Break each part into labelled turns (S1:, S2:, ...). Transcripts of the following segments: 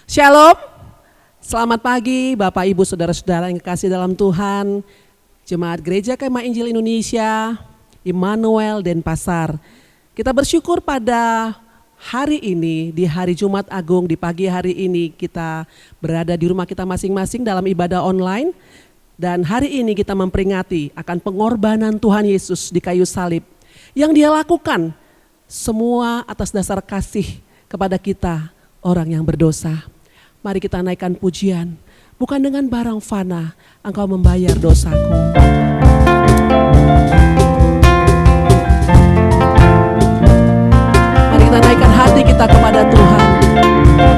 S1: Shalom, selamat pagi Bapak Ibu Saudara-saudara yang kekasih dalam Tuhan, Jemaat Gereja Kemah Injil Indonesia, Immanuel Denpasar. Kita bersyukur pada hari ini, di hari Jumat Agung, di pagi hari ini kita berada di rumah kita masing-masing dalam ibadah online. Dan hari ini kita memperingati akan pengorbanan Tuhan Yesus di kayu salib yang Dia lakukan semua atas dasar kasih kepada kita orang yang berdosa. Mari kita naikkan pujian, bukan dengan barang fana Engkau membayar dosaku. Mari kita naikkan hati kita kepada Tuhan.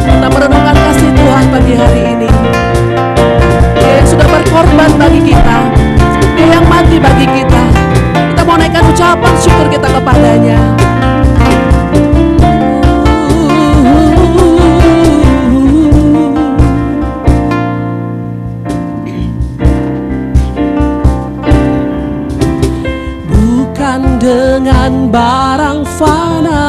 S1: Kita merenungkan kasih Tuhan pagi hari ini. Dia yang sudah berkorban bagi kita, Dia yang mati bagi kita. Kita mau naikkan ucapan syukur kita kepadanya. Dengan barang fana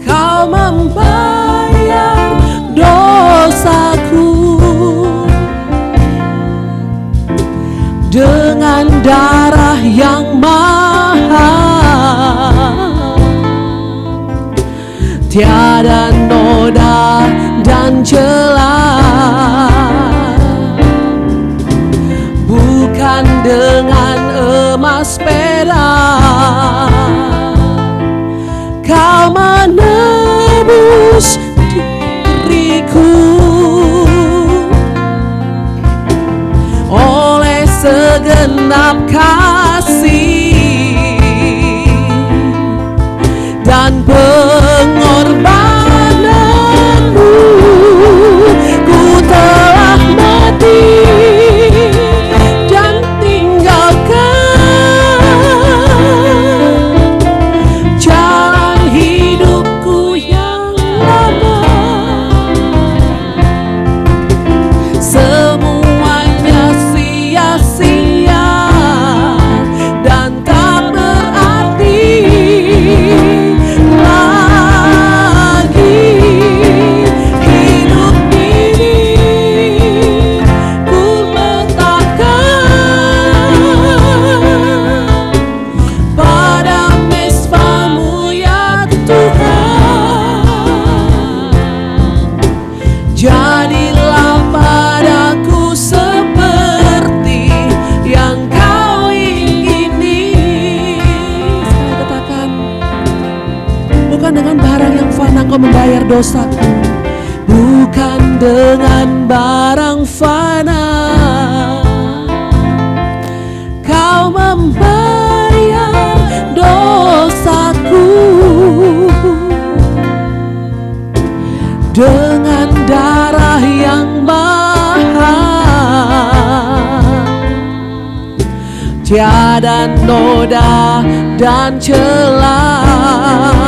S1: Kau membayar dosaku, dengan darah yang mahal, tiada noda dan celah, bukan dengan emas perak Kau menebus diriku. Oleh segenap kasih dan pengorbananmu, ku telah mati membayar dosaku, bukan dengan barang fana Kau membayar dosaku, dengan darah yang mahal, tiada noda dan celah,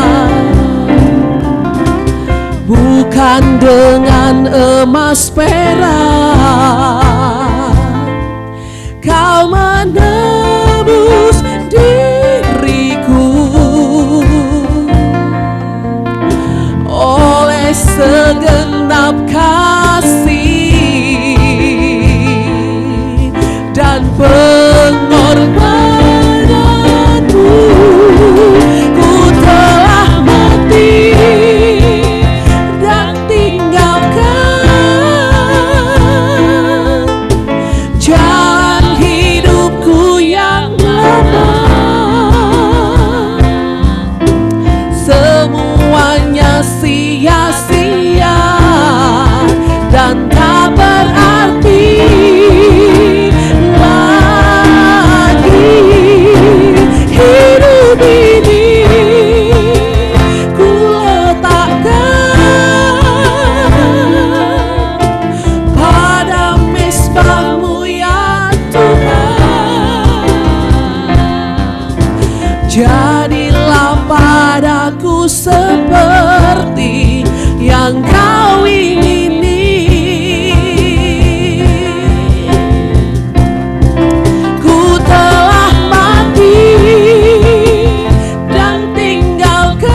S1: bukan dengan emas perak Kau menebus diriku. Oleh segenap kasih dan pengorbananmu, ku telah mati sia-sia dan tak berarti lagi. Hidup ini ku letakkan pada mezbah-Mu ya Tuhan. Jadilah padaku seperti yang Kau ingini. Ku telah mati dan tinggalkan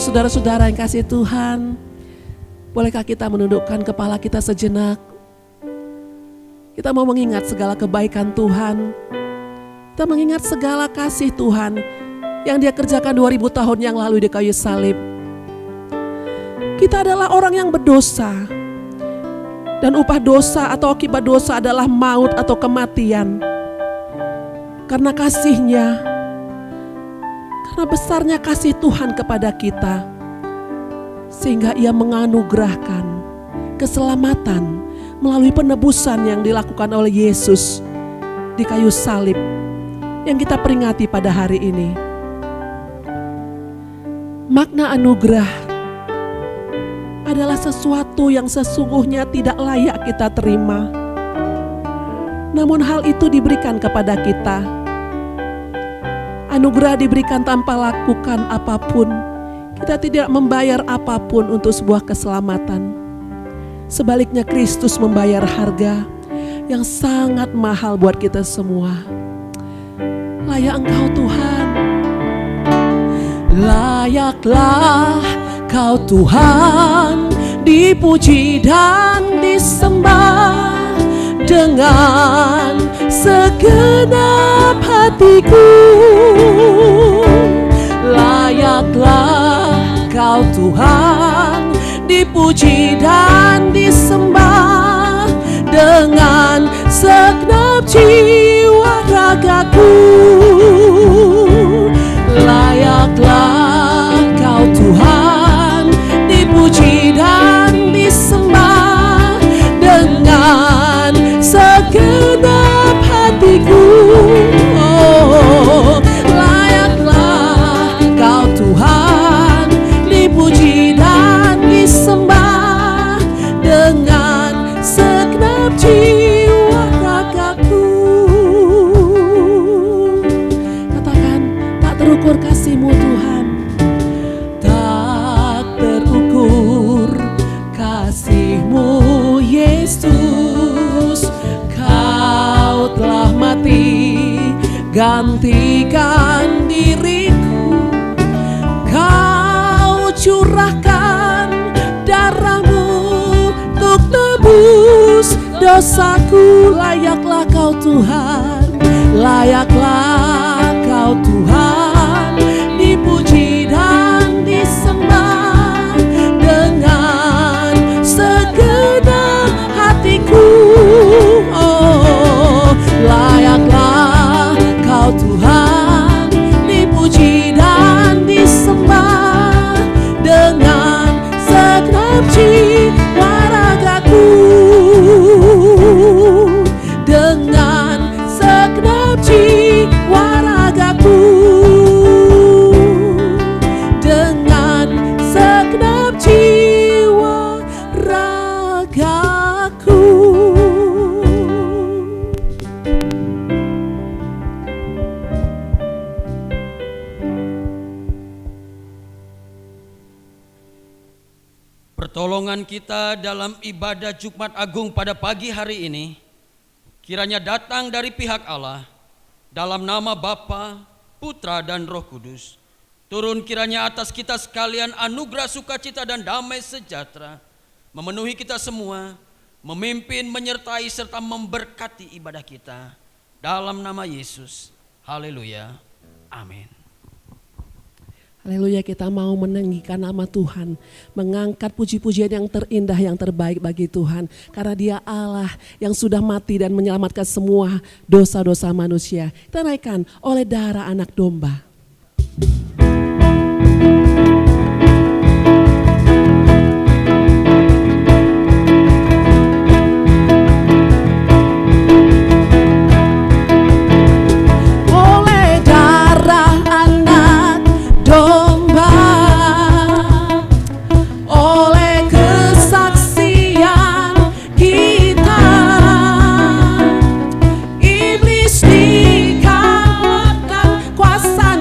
S1: saudara-saudara yang kasih Tuhan, bolehkah kita menundukkan kepala kita sejenak? Kita mau mengingat segala kebaikan Tuhan. Kita mengingat segala kasih Tuhan yang Dia kerjakan 2000 tahun yang lalu di kayu salib. Kita adalah orang yang berdosa. Dan upah dosa atau akibat dosa adalah maut atau kematian. Karena kasih-Nya, karena besarnya kasih Tuhan kepada kita, sehingga Ia menganugerahkan keselamatan melalui penebusan yang dilakukan oleh Yesus di kayu salib yang kita peringati pada hari ini. Makna anugerah adalah sesuatu yang sesungguhnya tidak layak kita terima. Namun hal itu diberikan kepada kita. Anugerah diberikan tanpa lakukan apapun. Kita tidak membayar apapun untuk sebuah keselamatan. Sebaliknya Kristus membayar harga yang sangat mahal buat kita semua. Layak Engkau Tuhan. Layaklah Kau Tuhan, dipuji dan disembah dengan segenap hatiku. Layaklah Kau Tuhan, dipuji dan disembah dengan segenap jiwa ragaku. Layaklah Kau Tuhan, dipuji dan disembah dengan segenap hatiku. Oh, layaklah Kau Tuhan, dipuji dan disembah dengan segenap jiwa ragaku. Katakan, tak terukur kasih-Mu Tuhan, tak terukur kasih-Mu Yesus. Kau telah mati gantikan diriku. Kau curahkan darah-Mu untuk tebus dosaku. Layaklah Kau Tuhan, layaklah Kau Tuhan, dipuji dan disembah dengan segenap hatiku. Oh, layaklah Kau Tuhan, dipuji dan disembah dengan segenap jiwa ragaku. Dengan segenap jiwa ragaku. Dengan segenap jiwa ragaku.
S2: Pertolongan kita dalam ibadah Jumat Agung pada pagi hari ini kiranya datang dari pihak Allah, dalam nama Bapa, Putra dan Roh Kudus. Turun kiranya atas kita sekalian anugerah sukacita dan damai sejahtera, memenuhi kita semua, memimpin, menyertai serta memberkati ibadah kita. Dalam nama Yesus. Haleluya. Amin.
S1: Haleluya, kita mau meninggikan nama Tuhan, mengangkat puji-pujian yang terindah, yang terbaik bagi Tuhan. Karena Dia Allah yang sudah mati dan menyelamatkan semua dosa-dosa manusia. Kita naikkan oleh darah anak domba. Kuasa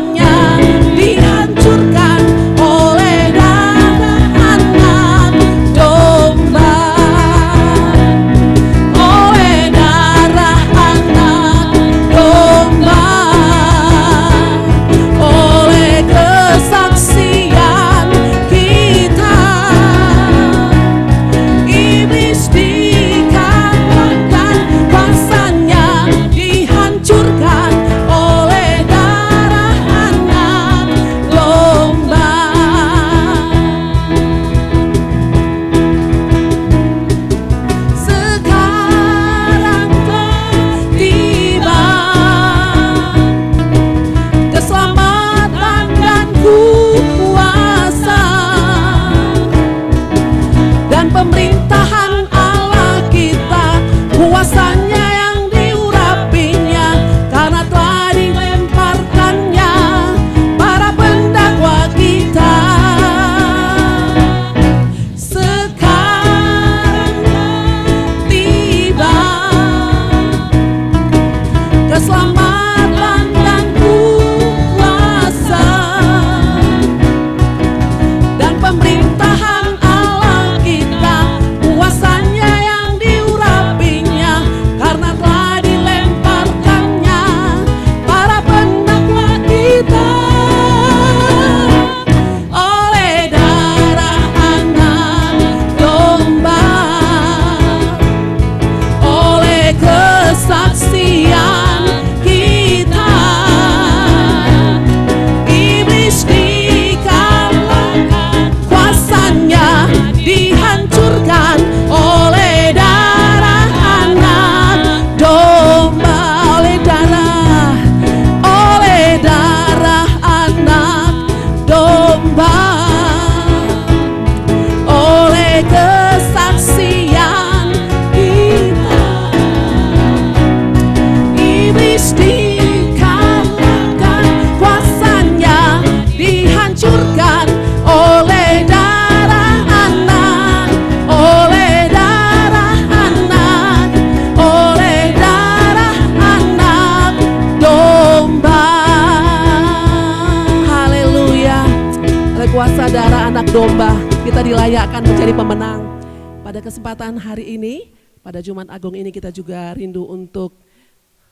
S1: Pada kesempatan hari ini, pada Jumat Agung ini kita juga rindu untuk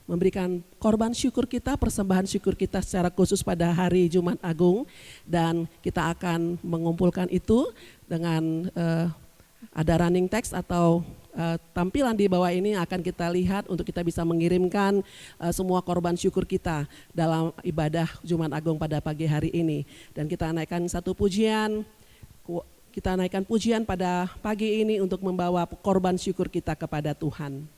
S1: memberikan korban syukur kita, persembahan syukur kita secara khusus pada hari Jumat Agung. Dan kita akan mengumpulkan itu dengan ada running text atau tampilan di bawah ini akan kita lihat untuk kita bisa mengirimkan semua korban syukur kita dalam ibadah Jumat Agung pada pagi hari ini. Dan kita naikkan satu pujian, kita naikkan pujian pada pagi ini untuk membawa korban syukur kita kepada Tuhan.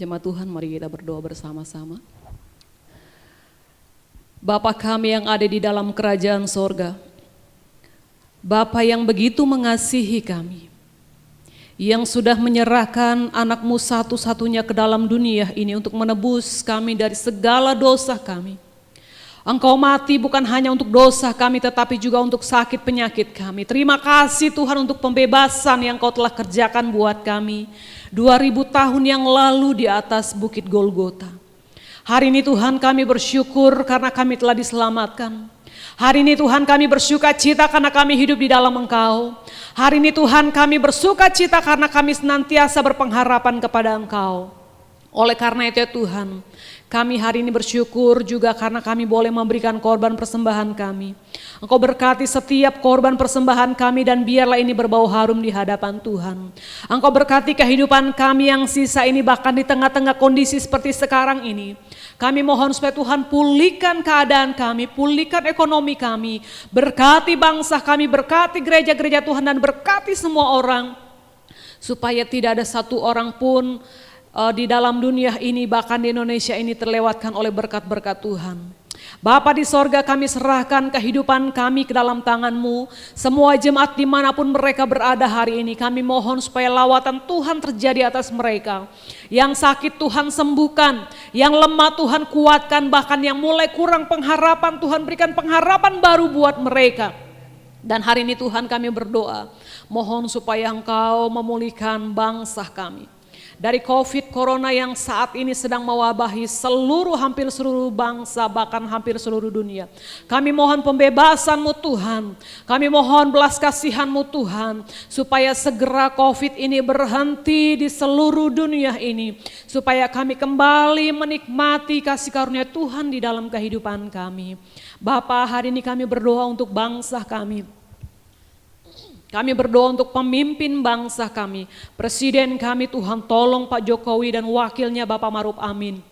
S3: Jemaat Tuhan, mari kita berdoa bersama-sama. Bapa kami yang ada di dalam kerajaan sorga, Bapa yang begitu mengasihi kami, yang sudah menyerahkan anak-Mu satu-satunya ke dalam dunia ini untuk menebus kami dari segala dosa kami. Engkau mati bukan hanya untuk dosa kami, tetapi juga untuk sakit penyakit kami. Terima kasih Tuhan untuk pembebasan yang Kau telah kerjakan buat kami 2000 tahun yang lalu di atas Bukit Golgota. Hari ini Tuhan kami bersyukur karena kami telah diselamatkan. Hari ini Tuhan kami bersuka cita karena kami hidup di dalam Engkau. Hari ini Tuhan kami bersuka cita karena kami senantiasa berpengharapan kepada Engkau. Oleh karena itu ya Tuhan, kami hari ini bersyukur juga karena kami boleh memberikan korban persembahan kami. Engkau berkati setiap korban persembahan kami dan biarlah ini berbau harum di hadapan Tuhan. Engkau berkati kehidupan kami yang sisa ini bahkan di tengah-tengah kondisi seperti sekarang ini. Kami mohon supaya Tuhan pulihkan keadaan kami, pulihkan ekonomi kami. Berkati bangsa kami, berkati gereja-gereja Tuhan dan berkati semua orang. Supaya tidak ada satu orang pun di dalam dunia ini bahkan di Indonesia ini terlewatkan oleh berkat-berkat Tuhan. Bapa di sorga, kami serahkan kehidupan kami ke dalam tangan-Mu. Semua jemaat dimanapun mereka berada hari ini, kami mohon supaya lawatan Tuhan terjadi atas mereka. Yang sakit Tuhan sembuhkan, yang lemah Tuhan kuatkan, bahkan yang mulai kurang pengharapan Tuhan berikan pengharapan baru buat mereka. Dan hari ini Tuhan kami berdoa, mohon supaya Engkau memulihkan bangsa kami. dari COVID Corona yang saat ini sedang mewabahi hampir seluruh bangsa, bahkan hampir seluruh dunia. Kami mohon pembebasan-Mu Tuhan, kami mohon belas kasihan-Mu Tuhan, supaya segera COVID ini berhenti di seluruh dunia ini, supaya kami kembali menikmati kasih karunia Tuhan di dalam kehidupan kami. Bapa, hari ini kami berdoa untuk bangsa kami. Kami berdoa untuk pemimpin bangsa kami, Presiden kami Tuhan, tolong Pak Jokowi dan wakilnya Bapak Maruf Amin.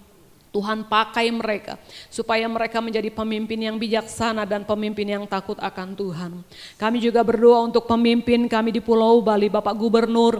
S3: Tuhan pakai mereka supaya mereka menjadi pemimpin yang bijaksana dan pemimpin yang takut akan Tuhan. Kami juga berdoa untuk pemimpin kami di Pulau Bali, Bapak Gubernur,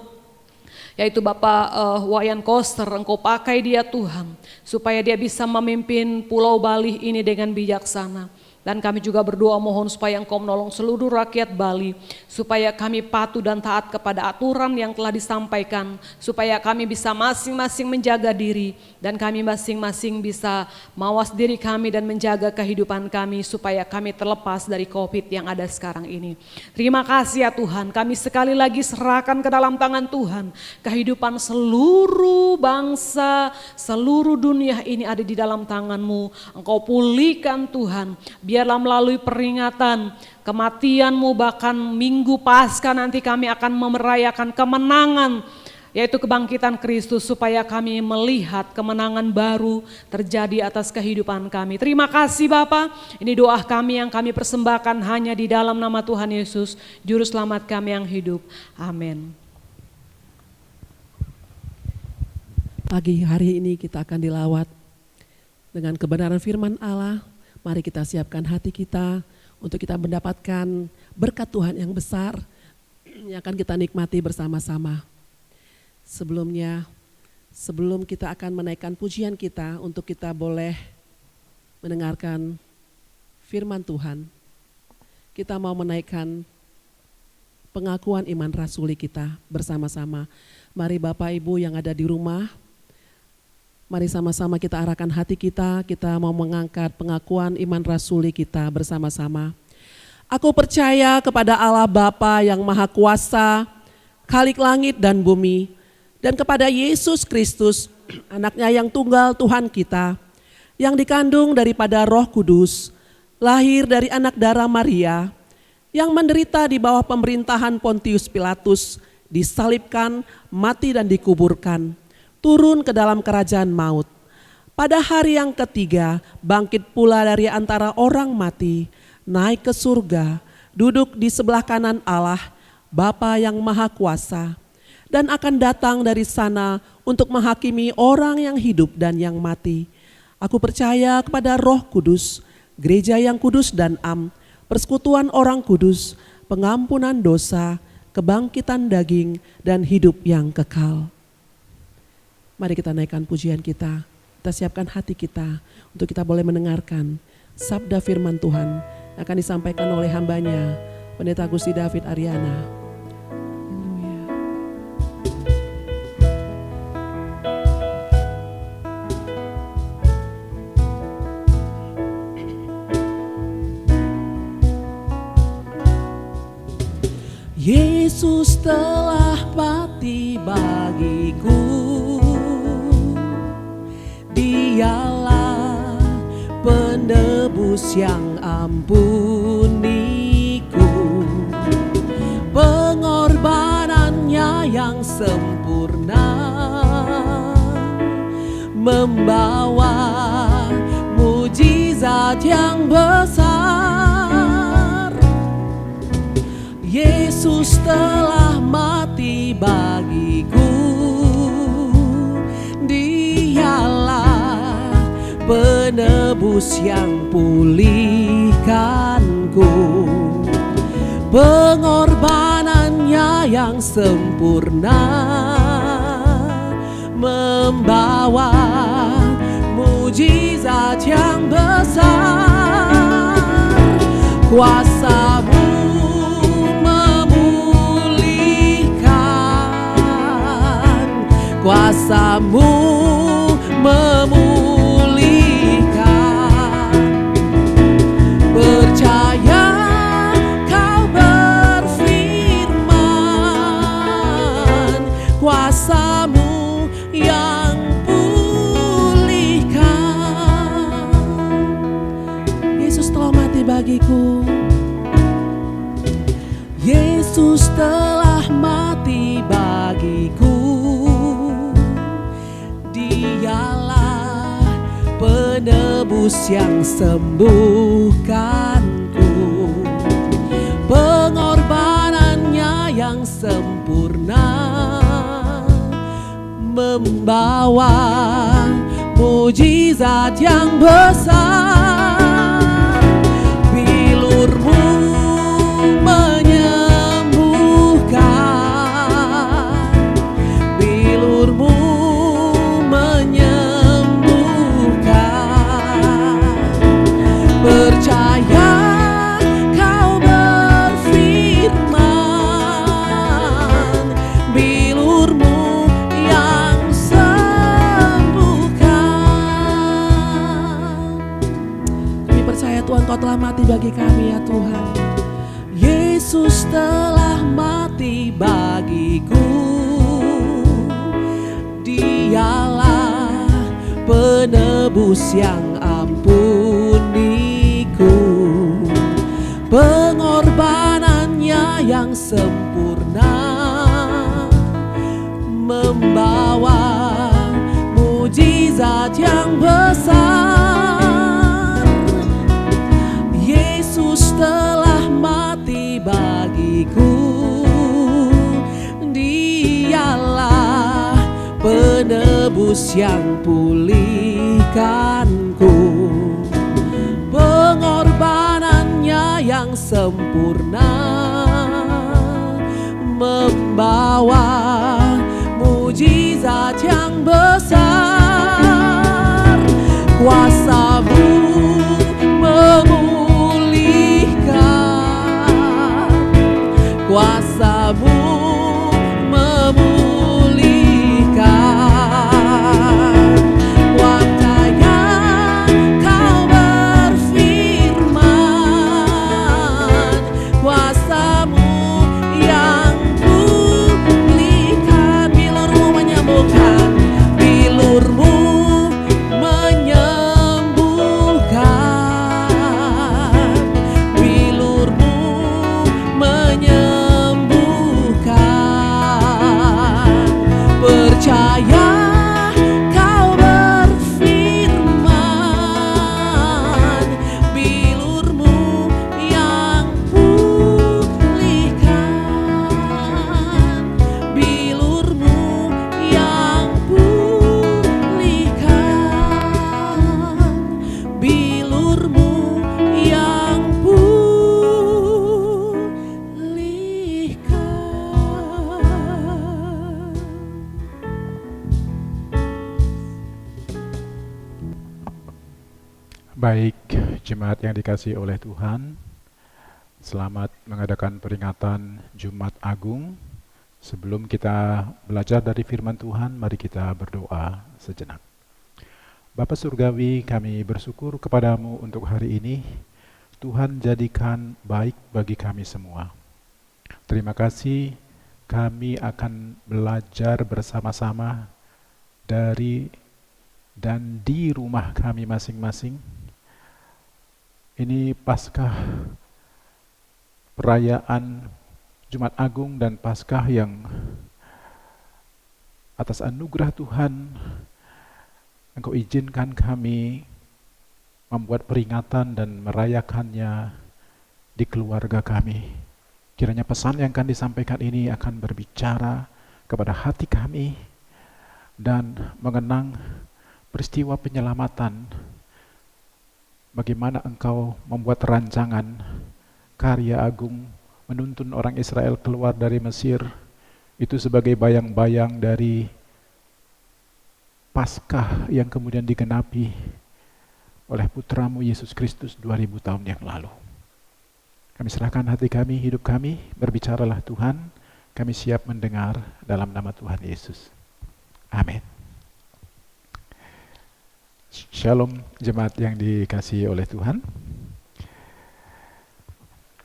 S3: yaitu Bapak Wayan Koster. Engkau pakai dia Tuhan, supaya dia bisa memimpin Pulau Bali ini dengan bijaksana. Dan kami juga berdoa mohon supaya Engkau menolong seluruh rakyat Bali, supaya kami patuh dan taat kepada aturan yang telah disampaikan, supaya kami bisa masing-masing menjaga diri, dan kami masing-masing bisa mawas diri kami dan menjaga kehidupan kami, supaya kami terlepas dari COVID yang ada sekarang ini. Terima kasih ya Tuhan, kami sekali lagi serahkan ke dalam tangan Tuhan, kehidupan seluruh bangsa, seluruh dunia ini ada di dalam tangan-Mu. Engkau pulihkan Tuhan, biarlah melalui peringatan kematian-Mu, bahkan Minggu Paskah nanti kami akan merayakan kemenangan, yaitu kebangkitan Kristus, supaya kami melihat kemenangan baru terjadi atas kehidupan kami. Terima kasih Bapa, ini doa kami yang kami persembahkan hanya di dalam nama Tuhan Yesus, Juru Selamat kami yang hidup. Amin.
S1: Pagi hari ini kita akan dilawat dengan kebenaran firman Allah. Mari kita siapkan hati kita untuk kita mendapatkan berkat Tuhan yang besar yang akan kita nikmati bersama-sama. Sebelum kita akan menaikkan pujian kita untuk kita boleh mendengarkan firman Tuhan, kita mau menaikkan pengakuan iman rasuli kita bersama-sama. Mari Bapak Ibu yang ada di rumah, mari sama-sama kita arahkan hati kita mau mengangkat pengakuan iman rasuli kita bersama-sama. Aku percaya kepada Allah Bapa yang Maha Kuasa, Khalik langit dan bumi, dan kepada Yesus Kristus, anaknya yang tunggal Tuhan kita, yang dikandung daripada Roh Kudus, lahir dari anak darah Maria, yang menderita di bawah pemerintahan Pontius Pilatus, disalibkan, mati dan dikuburkan, turun ke dalam kerajaan maut. Pada hari yang ketiga bangkit pula dari antara orang mati, naik ke surga, duduk di sebelah kanan Allah, Bapa yang Maha Kuasa, dan akan datang dari sana untuk menghakimi orang yang hidup dan yang mati. Aku percaya kepada Roh Kudus, gereja yang kudus dan am, persekutuan orang kudus, pengampunan dosa, kebangkitan daging, dan hidup yang kekal. Mari kita naikkan pujian kita siapkan hati kita untuk kita boleh mendengarkan sabda firman Tuhan yang akan disampaikan oleh hambanya, Pendeta Gusti David Ariana. Haleluya. Yesus telah mati bagiku, Dialah penebus yang ampuniku, pengorbanannya yang sempurna membawa mujizat yang besar. Yesus telah mati bagiku, Dialah penebus yang pulihkanku, pengorbanannya yang sempurna membawa mujizat yang besar. Kuasa-Mu memulihkan, kuasa-Mu memulihkan. Percaya Kau berfirman, kuasa-Mu bagiku. Yesus telah mati bagiku. Dialah penebus yang sembuhkanku. Pengorbanannya yang sempurna membawa mujizat yang besar. Bilurmu menyembuhkan, bilurmu menyembuhkan. Percaya kau berfirman, bilurmu yang sembuhkan. Kami percaya Tuhan, Kau telah mati bagi kami ya Tuhan. Yesus telah mati bagiku. Dialah penebus yang ampuniku. Pengorbanannya yang sempurna membawa mujizat yang besar. Yesus telah mati bagiku. Dialah penebus yang pulihkanku. Pengorbanannya yang sempurna membawa mujizat yang besar. Kuasa-Mu memulihkan, kuasa-Mu memulihkan. Waktunya Kau berfirman, kuasa-Mu yang pulihkan. Bilurmu menyembuhkan, bilurmu menyembuhkan, bilurmu menyembuhkan. Percaya kau berfirman, bilurmu yang pulihkan, bilurmu yang pulihkan, bilurmu yang pulihkan.
S4: Baik, jemaat yang dikasihi oleh Tuhan, selamat mengadakan peringatan Jumat Agung. Sebelum kita belajar dari firman Tuhan, mari kita berdoa sejenak. Bapa Surgawi, kami bersyukur kepadamu untuk hari ini. Tuhan jadikan baik bagi kami semua. Terima kasih, kami akan belajar bersama-sama dari dan di rumah kami masing-masing. Ini Paskah, perayaan Jumat Agung dan Paskah yang atas anugerah Tuhan Engkau izinkan kami membuat peringatan dan merayakannya di keluarga kami. Kiranya pesan yang akan disampaikan ini akan berbicara kepada hati kami dan mengenang peristiwa penyelamatan. Bagaimana Engkau membuat rancangan karya agung menuntun orang Israel keluar dari Mesir, itu sebagai bayang-bayang dari Paskah yang kemudian digenapi oleh putramu Yesus Kristus 2000 tahun yang lalu. Kami serahkan hati kami, hidup kami, berbicaralah Tuhan, kami siap mendengar dalam nama Tuhan Yesus. Amin. Shalom jemaat yang dikasihi oleh Tuhan.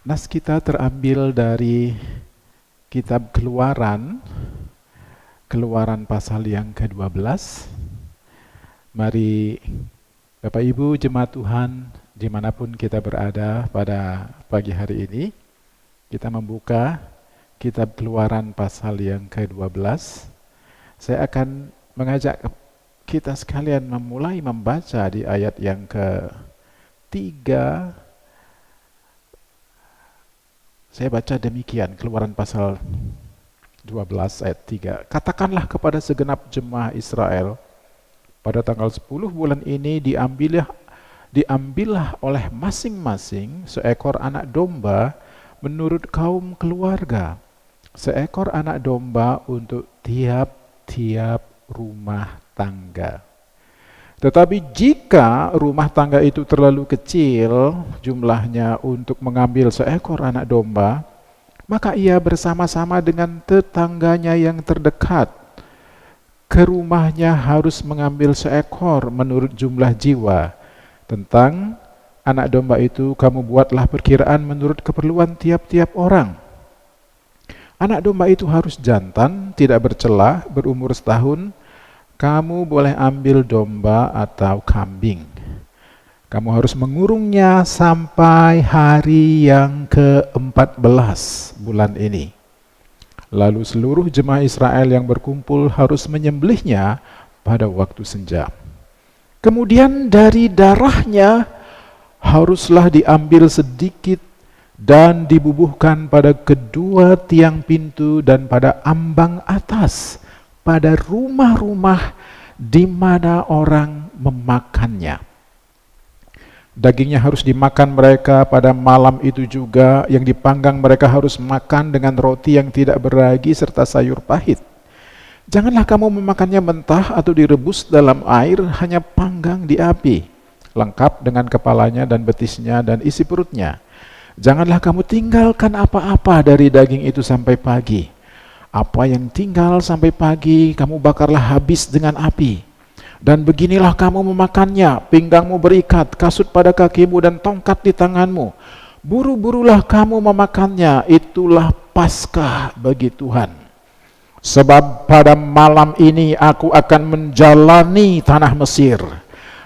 S4: Nas kita terambil dari kitab Keluaran pasal yang ke-12. Mari Bapak Ibu jemaat Tuhan dimanapun kita berada pada pagi hari ini, kita membuka kitab Keluaran pasal yang ke-12. Saya akan mengajak kita sekalian memulai membaca di ayat yang ke-3. Saya baca demikian, Keluaran pasal 12 ayat 3. Katakanlah kepada segenap jemaah Israel, pada tanggal 10 bulan ini diambillah oleh masing-masing seekor anak domba menurut kaum keluarga, seekor anak domba untuk tiap-tiap rumah tangga. Tetapi jika rumah tangga itu terlalu kecil jumlahnya untuk mengambil seekor anak domba, maka ia bersama-sama dengan tetangganya yang terdekat ke rumahnya harus mengambil seekor menurut jumlah jiwa. Tentang anak domba itu kamu buatlah perkiraan menurut keperluan tiap-tiap orang. Anak domba itu harus jantan, tidak bercela, berumur setahun. Kamu boleh ambil domba atau kambing. Kamu harus mengurungnya sampai hari yang ke-14 bulan ini. Lalu seluruh jemaah Israel yang berkumpul harus menyembelihnya pada waktu senja. Kemudian dari darahnya haruslah diambil sedikit dan dibubuhkan pada kedua tiang pintu dan pada ambang atas, pada rumah-rumah di mana orang memakannya. Dagingnya harus dimakan mereka pada malam itu juga, yang dipanggang mereka harus makan dengan roti yang tidak beragi serta sayur pahit. Janganlah kamu memakannya mentah atau direbus dalam air, hanya panggang di api, lengkap dengan kepalanya dan betisnya dan isi perutnya. Janganlah kamu tinggalkan apa-apa dari daging itu sampai pagi. Apa yang tinggal sampai pagi kamu bakarlah habis dengan api. Dan beginilah kamu memakannya, pinggangmu berikat, kasut pada kakimu dan tongkat di tanganmu. Buru-burulah kamu memakannya, itulah Paskah bagi Tuhan. Sebab pada malam ini aku akan menjalani tanah Mesir,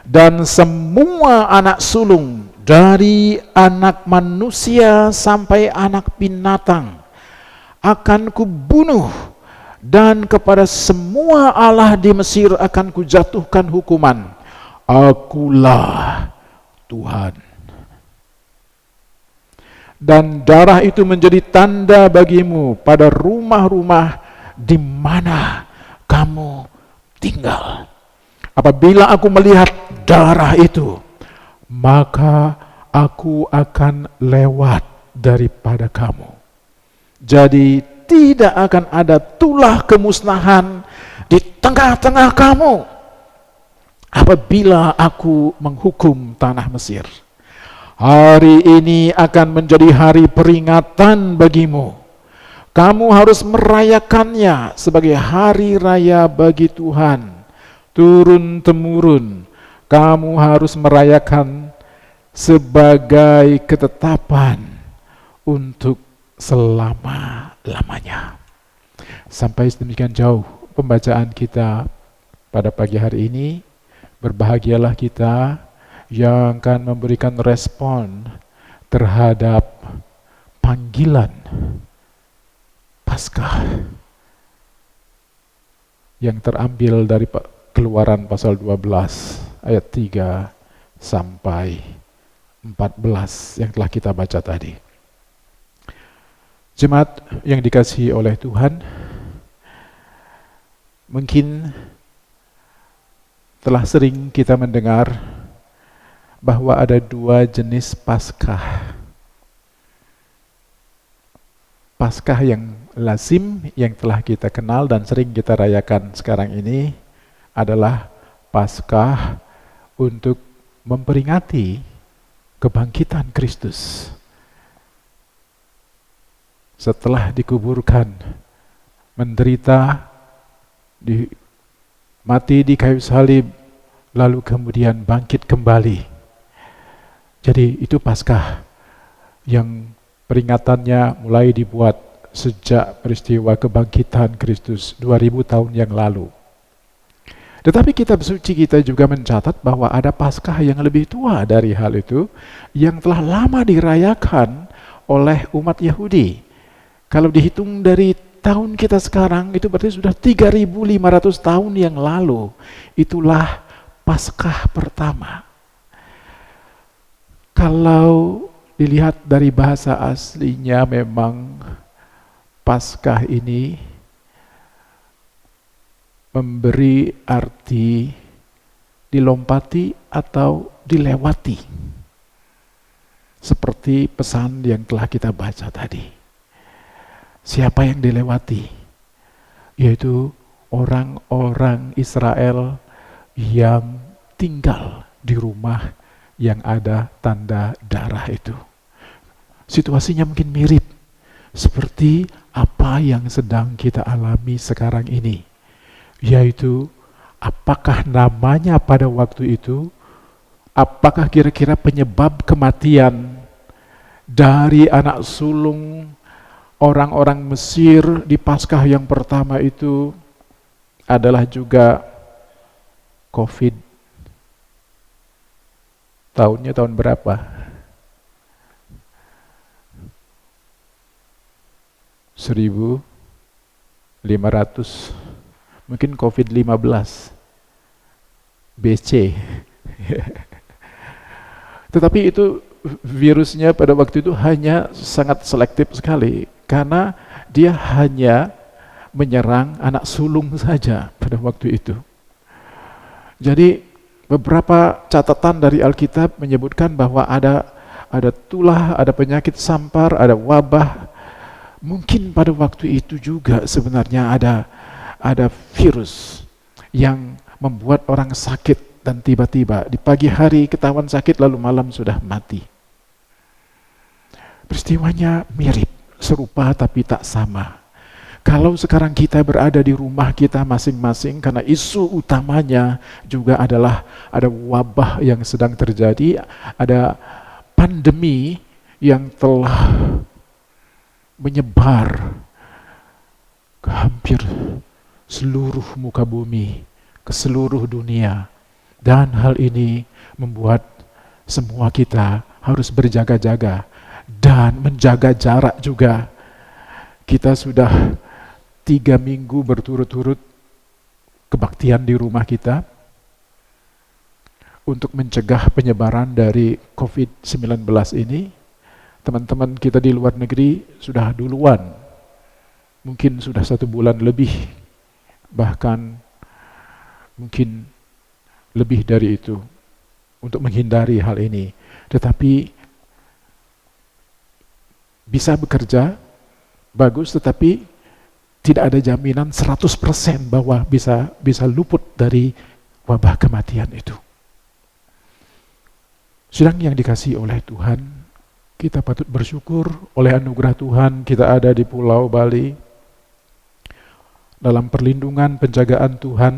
S4: dan semua anak sulung dari anak manusia sampai anak binatang akan kubunuh, dan kepada semua allah di Mesir akan kujatuhkan hukuman. Akulah Tuhan. Dan darah itu menjadi tanda bagimu pada rumah-rumah di mana kamu tinggal. Apabila aku melihat darah itu, maka aku akan lewat daripada kamu. Jadi tidak akan ada tulah kemusnahan di tengah-tengah kamu apabila aku menghukum tanah Mesir. Hari ini akan menjadi hari peringatan bagimu. Kamu harus merayakannya sebagai hari raya bagi Tuhan. Turun-temurun, kamu harus merayakan sebagai ketetapan untuk selama-lamanya. Sampai sedemikian jauh pembacaan kita pada pagi hari ini. Berbahagialah kita yang akan memberikan respon terhadap panggilan Paskah yang terambil dari Keluaran pasal 12 ayat 3 sampai 14 yang telah kita baca tadi. Jemaat yang dikasihi oleh Tuhan, mungkin telah sering kita mendengar bahwa ada dua jenis Paskah. Paskah yang lazim, yang telah kita kenal dan sering kita rayakan sekarang ini adalah Paskah untuk memperingati kebangkitan Kristus. Setelah dikuburkan, menderita, mati di kayu salib, lalu kemudian bangkit kembali. Jadi itu Paskah yang peringatannya mulai dibuat sejak peristiwa kebangkitan Kristus 2000 tahun yang lalu. Tetapi kitab suci kita juga mencatat bahwa ada Paskah yang lebih tua dari hal itu, yang telah lama dirayakan oleh umat Yahudi. Kalau dihitung dari tahun kita sekarang, itu berarti sudah 3.500 tahun yang lalu. Itulah Paskah pertama. Kalau dilihat dari bahasa aslinya, memang Paskah ini memberi arti dilompati atau dilewati. Seperti pesan yang telah kita baca tadi. Siapa yang dilewati? Yaitu orang-orang Israel yang tinggal di rumah yang ada tanda darah itu. Situasinya mungkin mirip seperti apa yang sedang kita alami sekarang ini, yaitu apakah namanya pada waktu itu, apakah kira-kira penyebab kematian dari anak sulung orang-orang Mesir di Paskah yang pertama itu adalah juga COVID. Tahunnya tahun berapa? 1500, mungkin COVID-15, BC. Tetapi itu virusnya pada waktu itu hanya sangat selektif sekali, karena dia hanya menyerang anak sulung saja pada waktu itu. Jadi beberapa catatan dari Alkitab menyebutkan bahwa ada tulah, ada penyakit sampar, ada wabah. Mungkin pada waktu itu juga sebenarnya ada virus yang membuat orang sakit dan tiba-tiba di pagi hari ketahuan sakit lalu malam sudah mati. Peristiwanya mirip, serupa tapi tak sama. Kalau sekarang kita berada di rumah kita masing-masing, karena isu utamanya juga adalah ada wabah yang sedang terjadi, ada pandemi yang telah menyebar ke hampir seluruh muka bumi, ke seluruh dunia. Dan hal ini membuat semua kita harus berjaga-jaga dan menjaga jarak juga. Kita sudah 3 minggu berturut-turut kebaktian di rumah kita untuk mencegah penyebaran dari COVID-19 ini. Teman-teman kita di luar negeri sudah duluan, mungkin sudah 1 bulan lebih, bahkan mungkin lebih dari itu, untuk menghindari hal ini. Tetapi bisa bekerja, bagus, tetapi tidak ada jaminan 100% bahwa bisa luput dari wabah kematian itu. Sedang yang dikasihi oleh Tuhan, kita patut bersyukur oleh anugerah Tuhan kita ada di Pulau Bali, dalam perlindungan penjagaan Tuhan.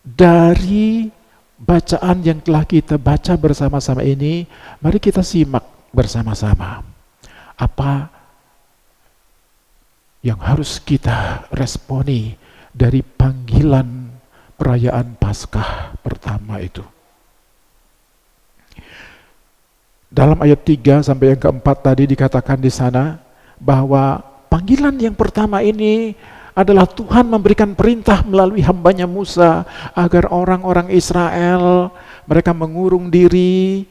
S4: Dari bacaan yang telah kita baca bersama-sama ini, mari kita simak bersama-sama apa yang harus kita responi dari panggilan perayaan Paskah pertama itu. Dalam ayat 3 sampai yang keempat tadi dikatakan di sana bahwa panggilan yang pertama ini adalah Tuhan memberikan perintah melalui hambanya Musa agar orang-orang Israel mereka mengurung diri,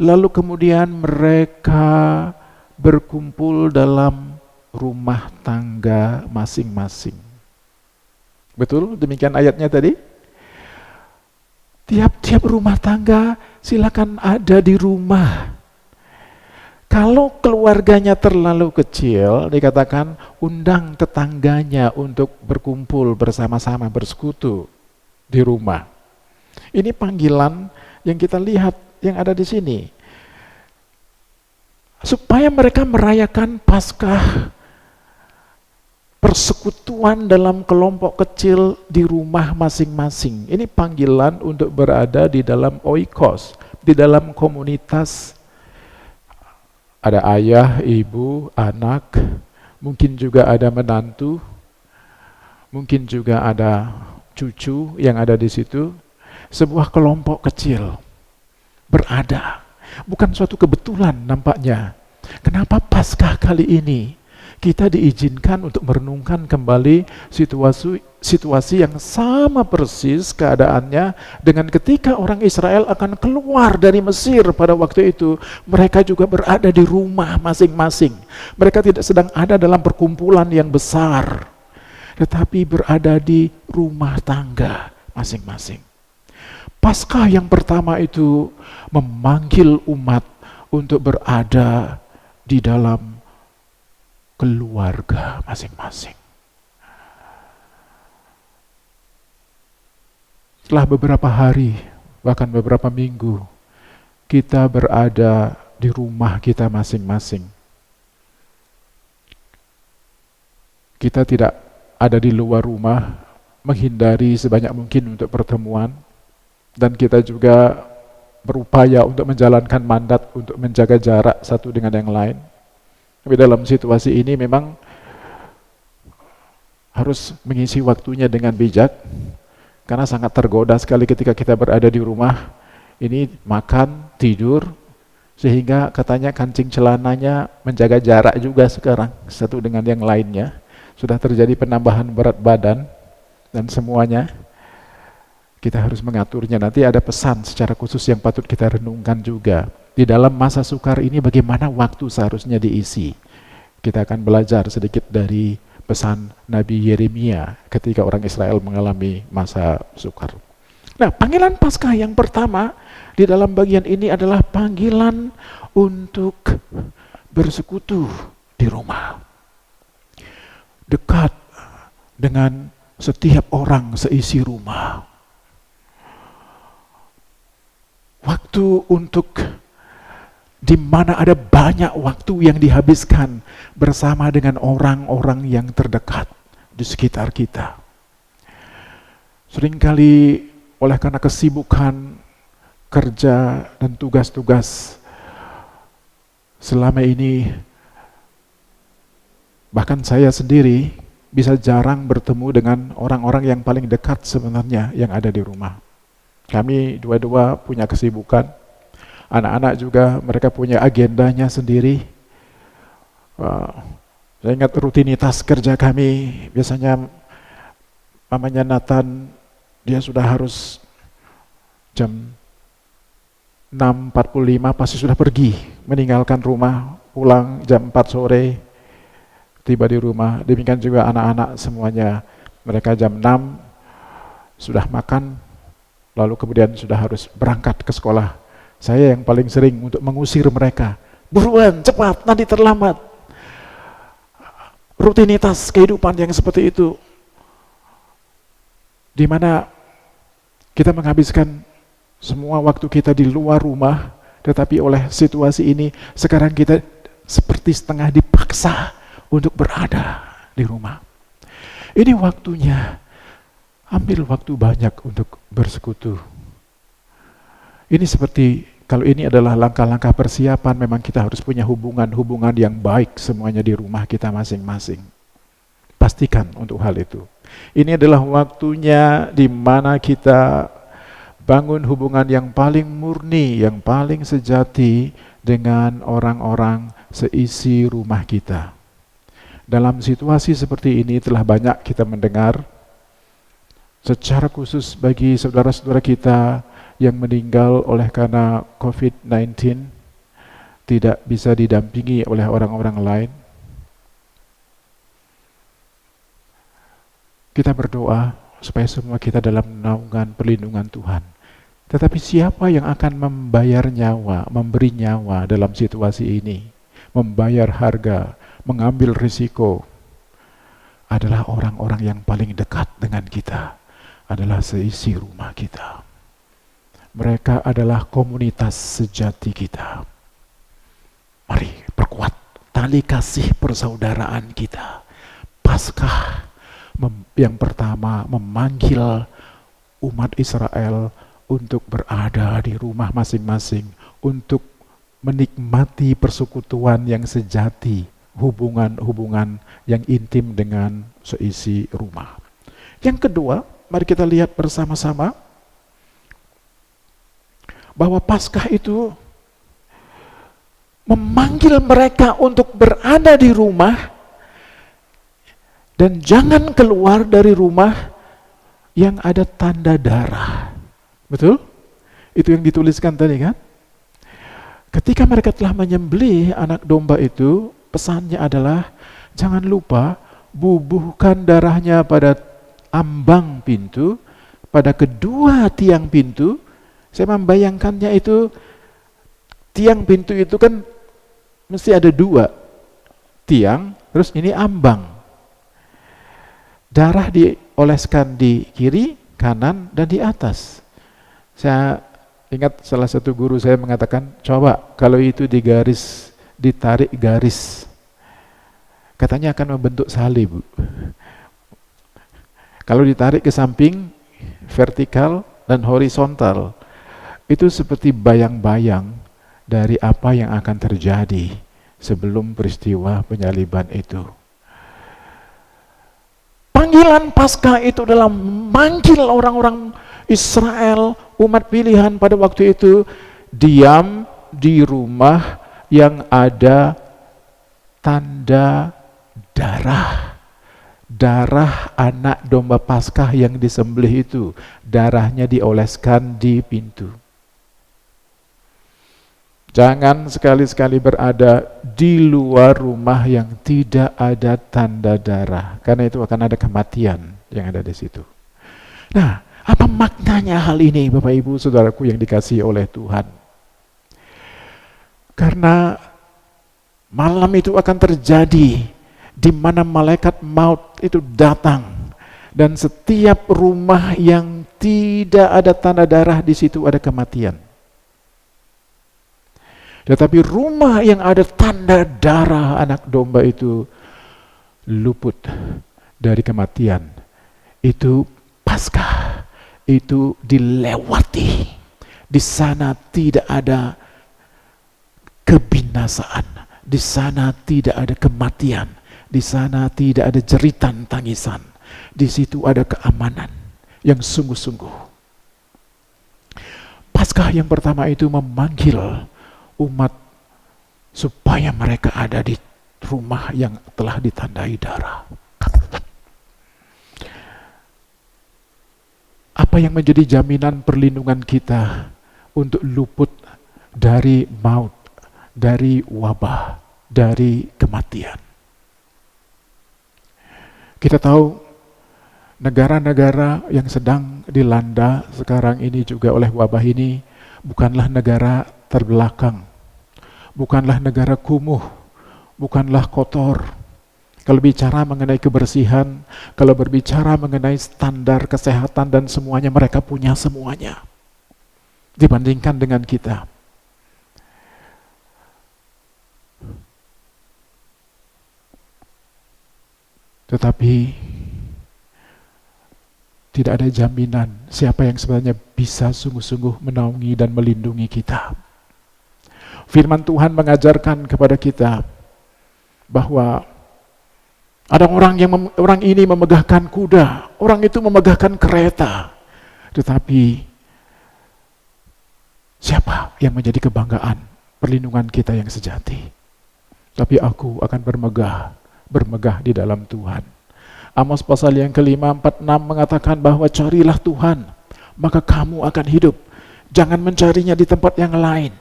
S4: lalu kemudian mereka berkumpul dalam rumah tangga masing-masing. Betul demikian ayatnya tadi? Tiap-tiap rumah tangga silakan ada di rumah. Kalau keluarganya terlalu kecil, dikatakan undang tetangganya untuk berkumpul bersama-sama, bersekutu di rumah. Ini panggilan yang kita lihat yang ada di sini. Supaya mereka merayakan Paskah, persekutuan dalam kelompok kecil di rumah masing-masing. Ini panggilan untuk berada di dalam oikos, di dalam komunitas. Ada ayah, ibu, anak, mungkin juga ada menantu, mungkin juga ada cucu yang ada di situ, sebuah kelompok kecil berada. Bukan suatu kebetulan nampaknya. Kenapa Paskah kali ini kita diizinkan untuk merenungkan kembali situasi yang sama persis keadaannya dengan ketika orang Israel akan keluar dari Mesir pada waktu itu. Mereka juga berada di rumah masing-masing. Mereka tidak sedang ada dalam perkumpulan yang besar, tetapi berada di rumah tangga masing-masing. Paskah yang pertama itu memanggil umat untuk berada di dalam keluarga masing-masing. Setelah beberapa hari, bahkan beberapa minggu, kita berada di rumah kita masing-masing. Kita tidak ada di luar rumah, menghindari sebanyak mungkin untuk pertemuan, dan kita juga berupaya untuk menjalankan mandat untuk menjaga jarak satu dengan yang lain. Tapi dalam situasi ini memang harus mengisi waktunya dengan bijak, karena sangat tergoda sekali ketika kita berada di rumah. Ini makan, tidur, sehingga katanya kancing celananya menjaga jarak juga sekarang satu dengan yang lainnya. Sudah terjadi penambahan berat badan dan semuanya. Kita harus mengaturnya. Nanti ada pesan secara khusus yang patut kita renungkan juga. Di dalam masa sukar ini bagaimana waktu seharusnya diisi. Kita akan belajar sedikit dari pesan Nabi Yeremia ketika orang Israel mengalami masa sukar. Nah, panggilan Paskah yang pertama di dalam bagian ini adalah panggilan untuk bersekutu di rumah. Dekat dengan setiap orang seisi rumah. Waktu untuk di mana ada banyak waktu yang dihabiskan bersama dengan orang-orang yang terdekat di sekitar kita. Seringkali oleh karena kesibukan kerja dan tugas-tugas selama ini, bahkan saya sendiri bisa jarang bertemu dengan orang-orang yang paling dekat sebenarnya yang ada di rumah. Kami dua-dua punya kesibukan, anak-anak juga mereka punya agendanya sendiri. Saya ingat rutinitas kerja kami, biasanya mamanya Nathan, dia sudah harus jam 6.45 pasti sudah pergi, meninggalkan rumah, pulang jam 4 sore, tiba di rumah. Demikian juga anak-anak semuanya, mereka jam 6 sudah makan, lalu kemudian sudah harus berangkat ke sekolah. Saya yang paling sering untuk mengusir mereka. Buruan, cepat, nanti terlambat. Rutinitas kehidupan yang seperti itu, di mana kita menghabiskan semua waktu kita di luar rumah, tetapi oleh situasi ini, sekarang kita seperti setengah dipaksa untuk berada di rumah. Ini waktunya, ambil waktu banyak untuk bersekutu. Ini seperti, kalau ini adalah langkah-langkah persiapan, memang kita harus punya hubungan-hubungan yang baik semuanya di rumah kita masing-masing. Pastikan untuk hal itu. Ini adalah waktunya di mana kita bangun hubungan yang paling murni, yang paling sejati dengan orang-orang seisi rumah kita. Dalam situasi seperti ini telah banyak kita mendengar, secara khusus bagi saudara-saudara kita yang meninggal oleh karena COVID-19, tidak bisa didampingi oleh orang-orang lain. Kita berdoa supaya semua kita dalam naungan perlindungan Tuhan. Tetapi siapa yang akan membayar nyawa, memberi nyawa dalam situasi ini, membayar harga, mengambil risiko, adalah orang-orang yang paling dekat dengan kita, adalah seisi rumah kita. Mereka adalah komunitas sejati kita. Mari perkuat tali kasih persaudaraan kita. Paskah yang pertama memanggil umat Israel untuk berada di rumah masing-masing, untuk menikmati persekutuan yang sejati, hubungan-hubungan yang intim dengan seisi rumah. Yang kedua, mari kita lihat bersama-sama bahwa Paskah itu memanggil mereka untuk berada di rumah dan jangan keluar dari rumah yang ada tanda darah. Betul? Itu yang dituliskan tadi kan? Ketika mereka telah menyembelih anak domba itu, pesannya adalah jangan lupa bubuhkan darahnya pada ambang pintu, pada kedua tiang pintu. Saya membayangkannya itu, tiang pintu itu kan mesti ada dua tiang, terus ini ambang. Darah dioleskan di kiri, kanan, dan di atas. Saya ingat salah satu guru saya mengatakan, coba kalau itu ditarik garis, katanya akan membentuk salib. Kalau ditarik ke samping, vertikal dan horizontal, itu seperti bayang-bayang dari apa yang akan terjadi sebelum peristiwa penyaliban itu. Panggilan Paskah itu adalah manggil orang-orang Israel, umat pilihan pada waktu itu, diam di rumah yang ada tanda darah. Darah anak domba Paskah yang disembelih itu, darahnya dioleskan di pintu. Jangan sekali-sekali berada di luar rumah yang tidak ada tanda darah, karena itu akan ada kematian yang ada di situ. Nah, apa maknanya hal ini, Bapak Ibu Saudaraku yang dikasihi oleh Tuhan? Karena malam itu akan terjadi di mana malaikat maut itu datang, dan setiap rumah yang tidak ada tanda darah di situ ada kematian. Tetapi rumah yang ada tanda darah anak domba itu luput dari kematian. Itu Paskah, itu dilewati. Di sana tidak ada kebinasaan, di sana tidak ada kematian, di sana tidak ada jeritan tangisan. Di situ ada keamanan yang sungguh-sungguh. Paskah yang pertama itu memanggil umat supaya mereka ada di rumah yang telah ditandai darah. Apa yang menjadi jaminan perlindungan kita untuk luput dari maut, dari wabah, dari kematian? Kita tahu negara-negara yang sedang dilanda sekarang ini juga oleh wabah ini bukanlah negara terbelakang, bukanlah negara kumuh, bukanlah kotor. Kalau bicara mengenai kebersihan, kalau berbicara mengenai standar kesehatan dan semuanya, mereka punya semuanya dibandingkan dengan kita. Tetapi tidak ada jaminan siapa yang sebenarnya bisa sungguh-sungguh menaungi dan melindungi kita. Firman Tuhan mengajarkan kepada kita bahwa ada orang ini memegahkan kuda, orang itu memegahkan kereta. Tetapi siapa yang menjadi kebanggaan perlindungan kita yang sejati? Tapi aku akan bermegah di dalam Tuhan. Amos pasal yang ke-5, 4, 6 mengatakan bahwa carilah Tuhan, maka kamu akan hidup. Jangan mencarinya di tempat yang lain.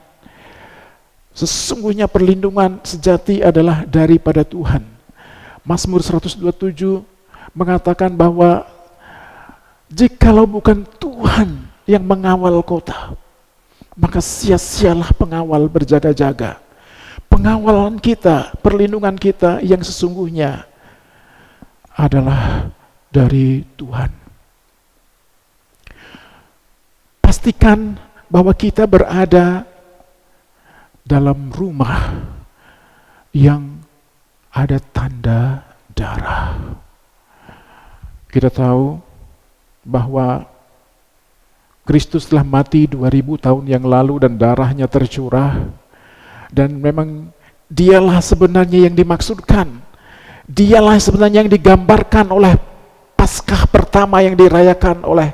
S4: Sesungguhnya perlindungan sejati adalah daripada Tuhan. Mazmur 127 mengatakan bahwa jikalau bukan Tuhan yang mengawal kota, maka sia-sialah pengawal berjaga-jaga. Pengawalan kita, perlindungan kita yang sesungguhnya adalah dari Tuhan. Pastikan bahwa kita berada dalam rumah yang ada tanda darah. Kita tahu bahwa Kristus telah mati 2000 tahun yang lalu dan darahnya tercurah, dan memang dialah sebenarnya yang dimaksudkan, dialah sebenarnya yang digambarkan oleh
S5: Paskah pertama yang dirayakan oleh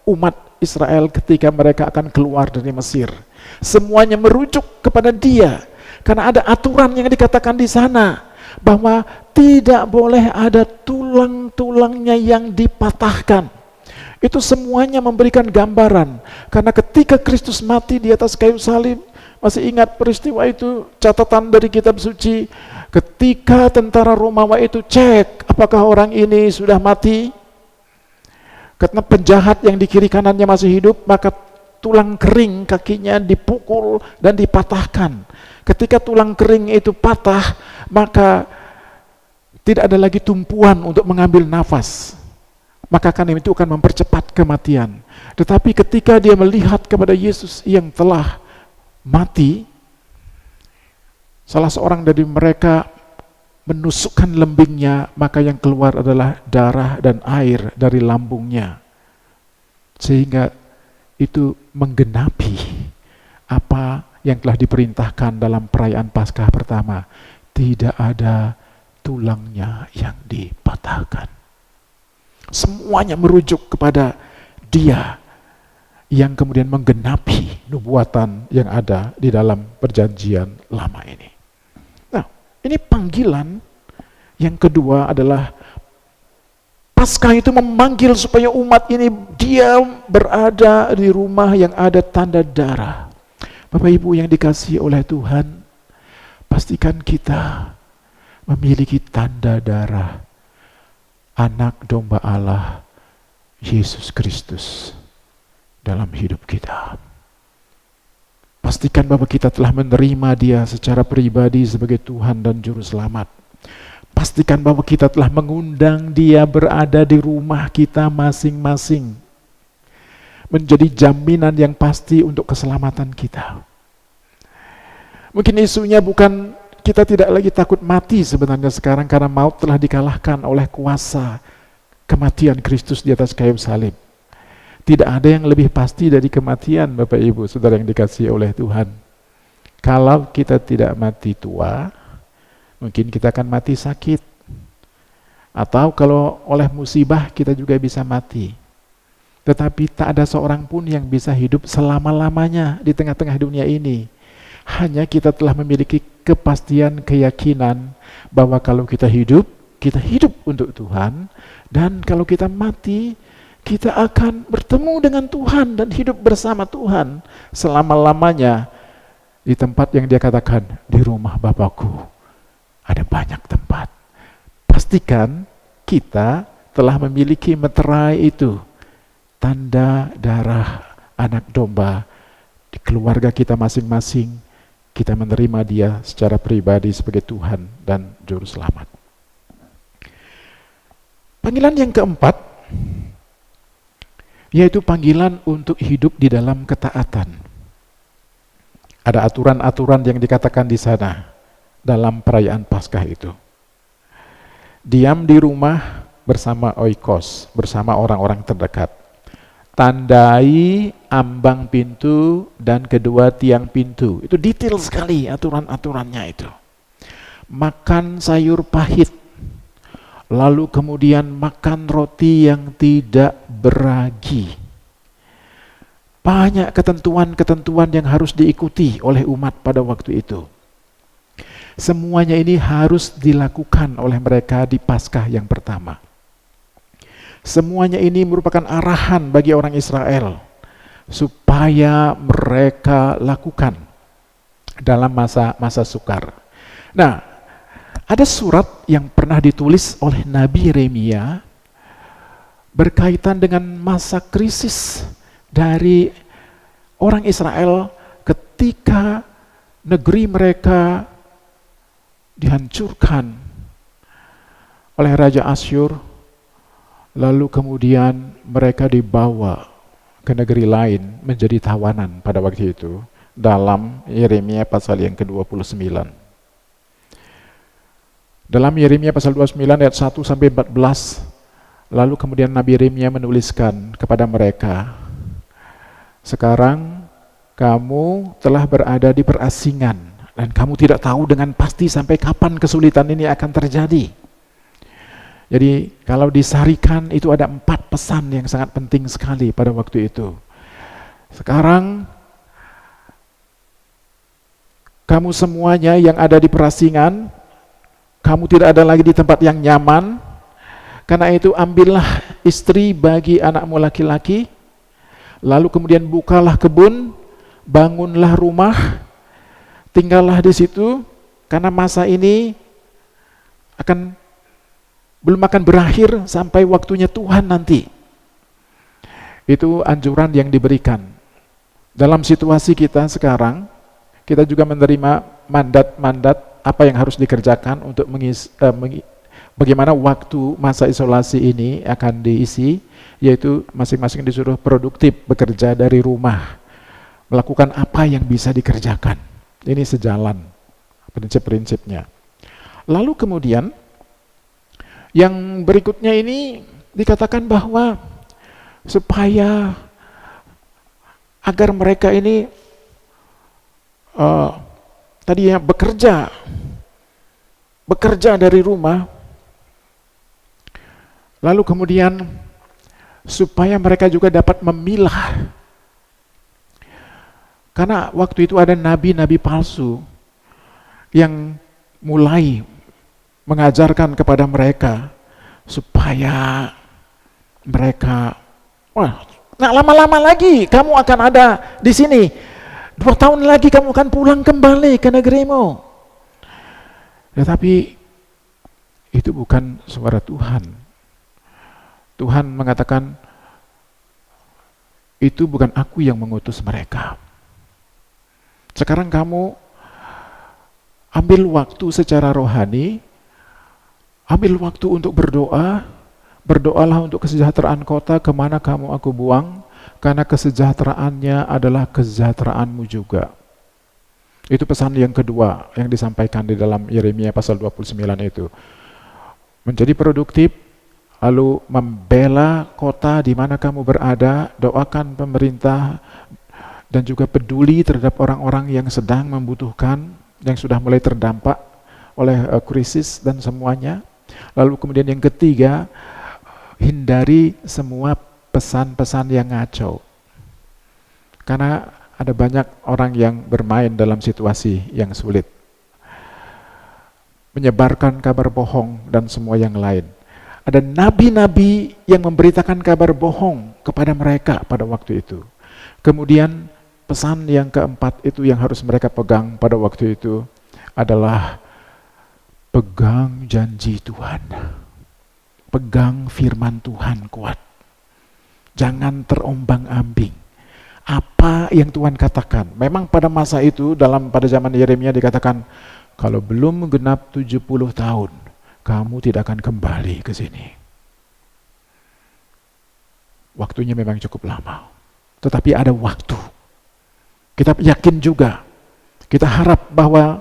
S5: umat Israel ketika mereka akan keluar dari Mesir. Semuanya merujuk kepada Dia, karena ada aturan yang dikatakan di sana bahwa tidak boleh ada tulang-tulangnya yang dipatahkan. Itu semuanya memberikan gambaran, karena ketika Kristus mati di atas kayu salib, masih ingat peristiwa itu, catatan dari kitab suci, ketika tentara Romawi itu cek apakah orang ini sudah mati, karena penjahat yang di kiri kanannya masih hidup, maka tulang kering kakinya dipukul dan dipatahkan. Ketika tulang kering itu patah, maka tidak ada lagi tumpuan untuk mengambil nafas. Maka karena itu akan mempercepat kematian. Tetapi ketika dia melihat kepada Yesus yang telah mati, salah seorang dari mereka menusukkan lembingnya, maka yang keluar adalah darah dan air dari lambungnya. Sehingga itu menggenapi apa yang telah diperintahkan dalam perayaan Paskah pertama. Tidak ada tulangnya yang dipatahkan. Semuanya merujuk kepada Dia yang kemudian menggenapi nubuatan yang ada di dalam perjanjian lama ini. Nah, ini panggilan yang kedua adalah Paskah itu memanggil supaya umat ini diam berada di rumah yang ada tanda darah. Bapak Ibu yang dikasihi oleh Tuhan, pastikan kita memiliki tanda darah Anak Domba Allah, Yesus Kristus dalam hidup kita. Pastikan bahwa kita telah menerima Dia secara pribadi sebagai Tuhan dan Juru Selamat. Pastikan bahwa kita telah mengundang Dia berada di rumah kita masing-masing, menjadi jaminan yang pasti untuk keselamatan kita. Mungkin isunya bukan kita tidak lagi takut mati sebenarnya sekarang, karena maut telah dikalahkan oleh kuasa kematian Kristus di atas kayu salib. Tidak ada yang lebih pasti dari kematian, Bapak Ibu, Saudara yang dikasihi oleh Tuhan. Kalau kita tidak mati tua, mungkin kita akan mati sakit. Atau kalau oleh musibah kita juga bisa mati. Tetapi tak ada seorang pun yang bisa hidup selama-lamanya di tengah-tengah dunia ini. Hanya kita telah memiliki kepastian keyakinan bahwa kalau kita hidup untuk Tuhan, dan kalau kita mati, kita akan bertemu dengan Tuhan dan hidup bersama Tuhan selama-lamanya di tempat yang Dia katakan, di rumah Bapakku ada banyak tempat. Pastikan kita telah memiliki meterai itu, tanda darah Anak Domba di keluarga kita masing-masing. Kita menerima Dia secara pribadi sebagai Tuhan dan Juru Selamat. Panggilan yang keempat, yaitu panggilan untuk hidup di dalam ketaatan. Ada aturan-aturan yang dikatakan di sana dalam perayaan Paskah itu. Diam di rumah bersama oikos, bersama orang-orang terdekat. Tandai ambang pintu dan kedua tiang pintu. Itu detail sekali aturan-aturannya itu. Makan sayur pahit, lalu kemudian makan roti yang tidak beragi. Banyak ketentuan-ketentuan yang harus diikuti oleh umat pada waktu itu. Semuanya ini harus dilakukan oleh mereka di Paskah yang pertama. Semuanya ini merupakan arahan bagi orang Israel supaya mereka lakukan dalam masa sukar. Nah, ada surat yang pernah ditulis oleh Nabi Yeremia berkaitan dengan masa krisis dari orang Israel ketika negeri mereka dihancurkan oleh Raja Asyur. Lalu kemudian mereka dibawa ke negeri lain menjadi tawanan pada waktu itu dalam Yeremia pasal yang ke-29. Dalam Yeremia pasal 29 ayat 1 sampai 14, lalu kemudian Nabi Yeremia menuliskan kepada mereka, sekarang kamu telah berada di perasingan dan kamu tidak tahu dengan pasti sampai kapan kesulitan ini akan terjadi. Jadi kalau disarikan itu ada 4 pesan yang sangat penting sekali pada waktu itu. Sekarang kamu semuanya yang ada di perasingan, kamu tidak ada lagi di tempat yang nyaman. Karena itu ambillah istri bagi anakmu laki-laki, lalu kemudian bukalah kebun, bangunlah rumah, tinggallah di situ, karena masa ini belum akan berakhir sampai waktunya Tuhan nanti. Itu anjuran yang diberikan. Dalam situasi kita sekarang, kita juga menerima mandat-mandat apa yang harus dikerjakan untuk bagaimana waktu masa isolasi ini akan diisi, yaitu masing-masing disuruh produktif, bekerja dari rumah, melakukan apa yang bisa dikerjakan. Ini sejalan prinsip-prinsipnya. Lalu kemudian yang berikutnya ini dikatakan bahwa supaya agar mereka ini tadinya bekerja dari rumah, lalu kemudian supaya mereka juga dapat memilah. Karena waktu itu ada nabi-nabi palsu yang mulai mengajarkan kepada mereka supaya mereka, nggak lama-lama lagi kamu akan ada di sini. 2 tahun lagi kamu akan pulang kembali ke negerimu. Tetapi itu bukan suara Tuhan. Tuhan mengatakan, itu bukan aku yang mengutus mereka. Sekarang kamu ambil waktu secara rohani, ambil waktu untuk berdoa, berdoalah untuk kesejahteraan kota kemana kamu aku buang, karena kesejahteraannya adalah kesejahteraanmu juga. Itu pesan yang kedua yang disampaikan di dalam Yeremia pasal 29 itu. Menjadi produktif, lalu membela kota di mana kamu berada, doakan pemerintah, dan juga peduli terhadap orang-orang yang sedang membutuhkan, yang sudah mulai terdampak oleh krisis dan semuanya. Lalu kemudian yang ketiga, hindari semua pesan-pesan yang ngaco. Karena ada banyak orang yang bermain dalam situasi yang sulit. Menyebarkan kabar bohong dan semua yang lain. Ada nabi-nabi yang memberitakan kabar bohong kepada mereka pada waktu itu. Kemudian pesan yang keempat itu yang harus mereka pegang pada waktu itu adalah pegang janji Tuhan. Pegang firman Tuhan kuat. Jangan terombang-ambing. Apa yang Tuhan katakan. Memang pada masa itu, pada zaman Yeremia dikatakan, kalau belum genap 70 tahun, kamu tidak akan kembali ke sini. Waktunya memang cukup lama. Tetapi ada waktu. Kita yakin juga, kita harap bahwa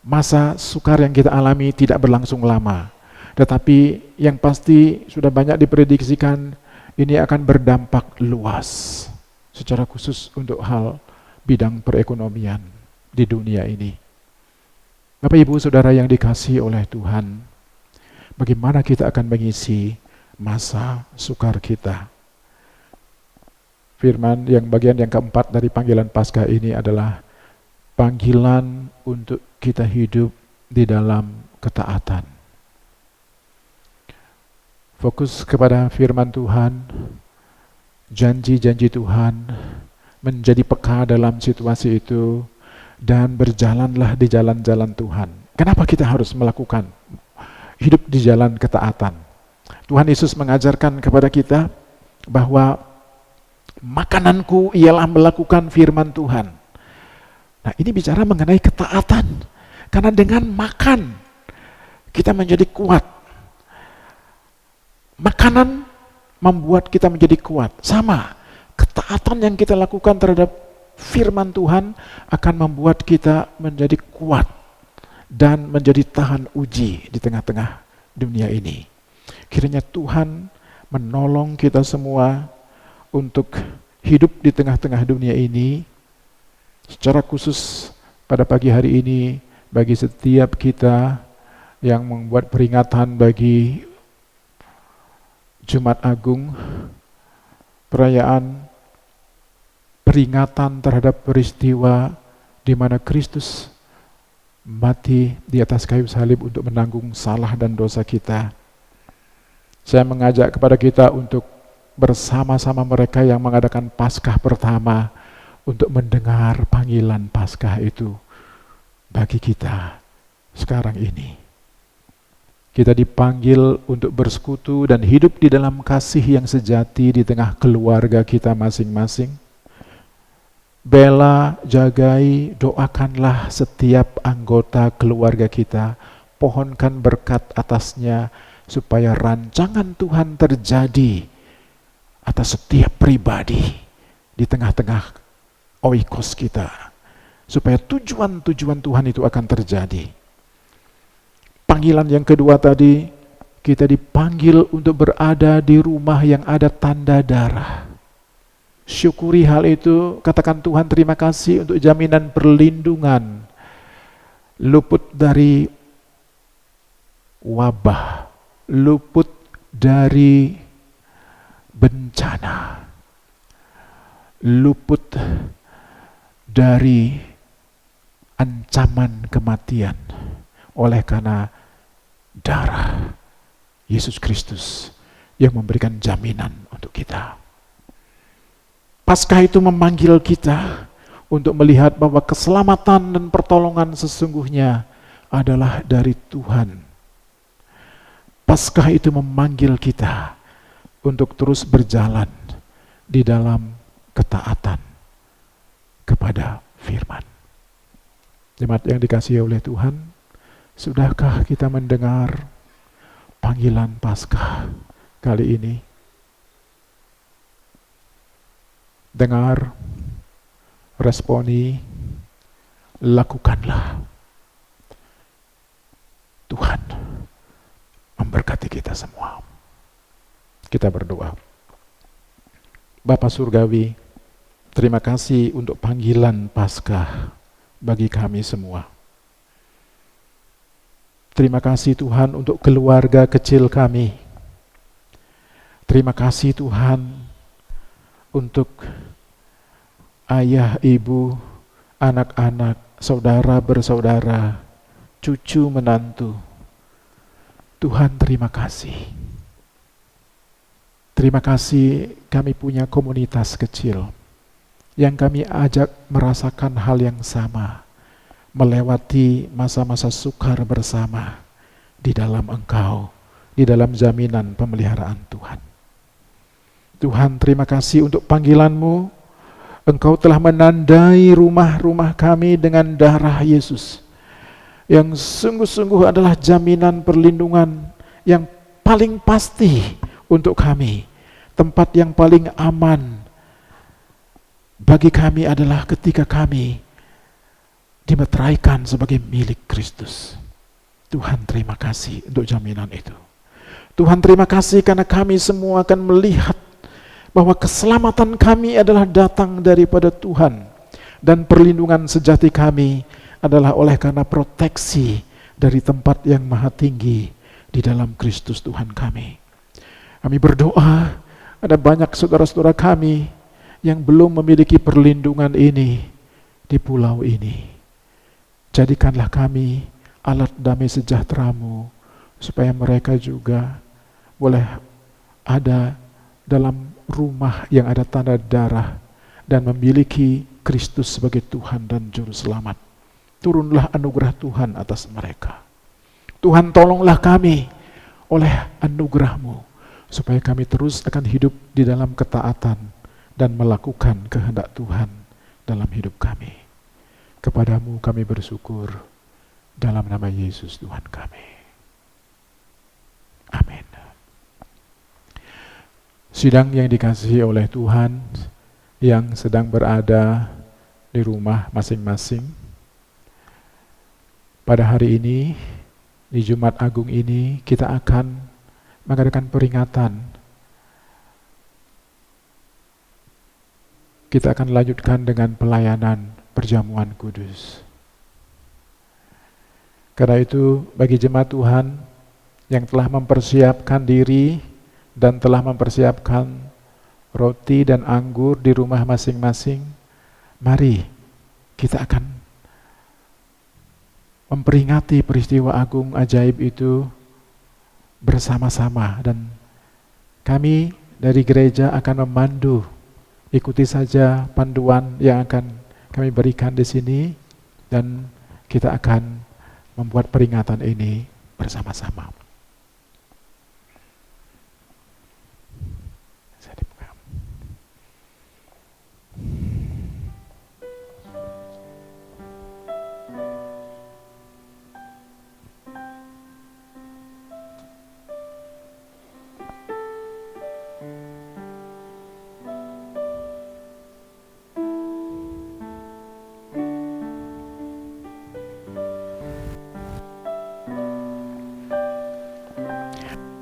S5: masa sukar yang kita alami tidak berlangsung lama. Tetapi yang pasti sudah banyak diprediksikan ini akan berdampak luas. Secara khusus untuk hal bidang perekonomian di dunia ini. Bapak Ibu Saudara yang dikasihi oleh Tuhan, bagaimana kita akan mengisi masa sukar kita? Firman yang bagian yang keempat dari panggilan Paskah ini adalah panggilan untuk kita hidup di dalam ketaatan. Fokus kepada firman Tuhan, janji-janji Tuhan, menjadi peka dalam situasi itu, dan berjalanlah di jalan-jalan Tuhan. Kenapa kita harus melakukan hidup di jalan ketaatan? Tuhan Yesus mengajarkan kepada kita bahwa makananku ialah melakukan firman Tuhan. Nah, ini bicara mengenai ketaatan. Karena dengan makan, kita menjadi kuat. Makanan membuat kita menjadi kuat. Sama, ketaatan yang kita lakukan terhadap firman Tuhan akan membuat kita menjadi kuat dan menjadi tahan uji di tengah-tengah dunia ini. Kiranya Tuhan menolong kita semua untuk hidup di tengah-tengah dunia ini. Secara khusus pada pagi hari ini, bagi setiap kita yang membuat peringatan bagi Jumat Agung, perayaan peringatan terhadap peristiwa di mana Kristus mati di atas kayu salib untuk menanggung salah dan dosa kita. Saya mengajak kepada kita untuk bersama-sama mereka yang mengadakan Paskah pertama untuk mendengar panggilan Paskah itu bagi kita sekarang ini. Kita dipanggil untuk bersekutu dan hidup di dalam kasih yang sejati di tengah keluarga kita masing-masing. Bela, jagai, doakanlah setiap anggota keluarga kita, pohonkan berkat atasnya supaya rancangan Tuhan terjadi atas setiap pribadi di tengah-tengah oikos kita, supaya tujuan-tujuan Tuhan itu akan terjadi. Panggilan yang kedua tadi, kita dipanggil untuk berada di rumah yang ada tanda darah. Syukuri hal itu, katakan Tuhan terima kasih untuk jaminan perlindungan, luput dari wabah, luput dari bencana, luput dari ancaman kematian oleh karena darah Yesus Kristus yang memberikan jaminan untuk kita. Paskah itu memanggil kita untuk melihat bahwa keselamatan dan pertolongan sesungguhnya adalah dari Tuhan. Paskah itu memanggil kita untuk terus berjalan di dalam ketaatan kepada firman. Jemaat yang dikasihi oleh Tuhan, sudahkah kita mendengar panggilan Paskah kali ini? Dengar, responi, lakukanlah. Tuhan memberkati kita semua. Kita berdoa. Bapa Surgawi, terima kasih untuk panggilan Paskah bagi kami semua. Terima kasih Tuhan untuk keluarga kecil kami. Terima kasih Tuhan untuk ayah, ibu, anak-anak, saudara bersaudara, cucu menantu. Tuhan terima kasih. Terima kasih kami punya komunitas kecil yang kami ajak merasakan hal yang sama, melewati masa-masa sukar bersama di dalam Engkau, di dalam jaminan pemeliharaan Tuhan. Tuhan terima kasih untuk panggilan-Mu. Engkau telah menandai rumah-rumah kami dengan darah Yesus, yang sungguh-sungguh adalah jaminan perlindungan yang paling pasti untuk kami. Tempat yang paling aman bagi kami adalah ketika kami dimeteraikan sebagai milik Kristus. Tuhan terima kasih untuk jaminan itu. Tuhan terima kasih karena kami semua akan melihat bahwa keselamatan kami adalah datang daripada Tuhan, dan perlindungan sejati kami adalah oleh karena proteksi dari tempat yang maha tinggi di dalam Kristus Tuhan kami. Kami berdoa, ada banyak saudara-saudara kami yang belum memiliki perlindungan ini di pulau ini. Jadikanlah kami alat damai sejahtera-Mu, supaya mereka juga boleh ada dalam rumah yang ada tanda darah dan memiliki Kristus sebagai Tuhan dan Juru Selamat. Turunlah anugerah Tuhan atas mereka. Tuhan tolonglah kami oleh anugerah-Mu, supaya kami terus akan hidup di dalam ketaatan dan melakukan kehendak Tuhan dalam hidup kami. Kepadamu kami bersyukur, dalam nama Yesus Tuhan kami. Amin. Sidang yang dikasihi oleh Tuhan, yang sedang berada di rumah masing-masing, pada hari ini, di Jumat Agung ini, kita akan mengadakan peringatan. Kita akan lanjutkan dengan pelayanan perjamuan kudus. Karena itu, bagi jemaat Tuhan yang telah mempersiapkan diri dan telah mempersiapkan roti dan anggur di rumah masing-masing, mari kita akan memperingati peristiwa agung ajaib itu bersama-sama, dan kami dari gereja akan memandu. Ikuti saja panduan yang akan kami berikan di sini dan kita akan membuat peringatan ini bersama-sama.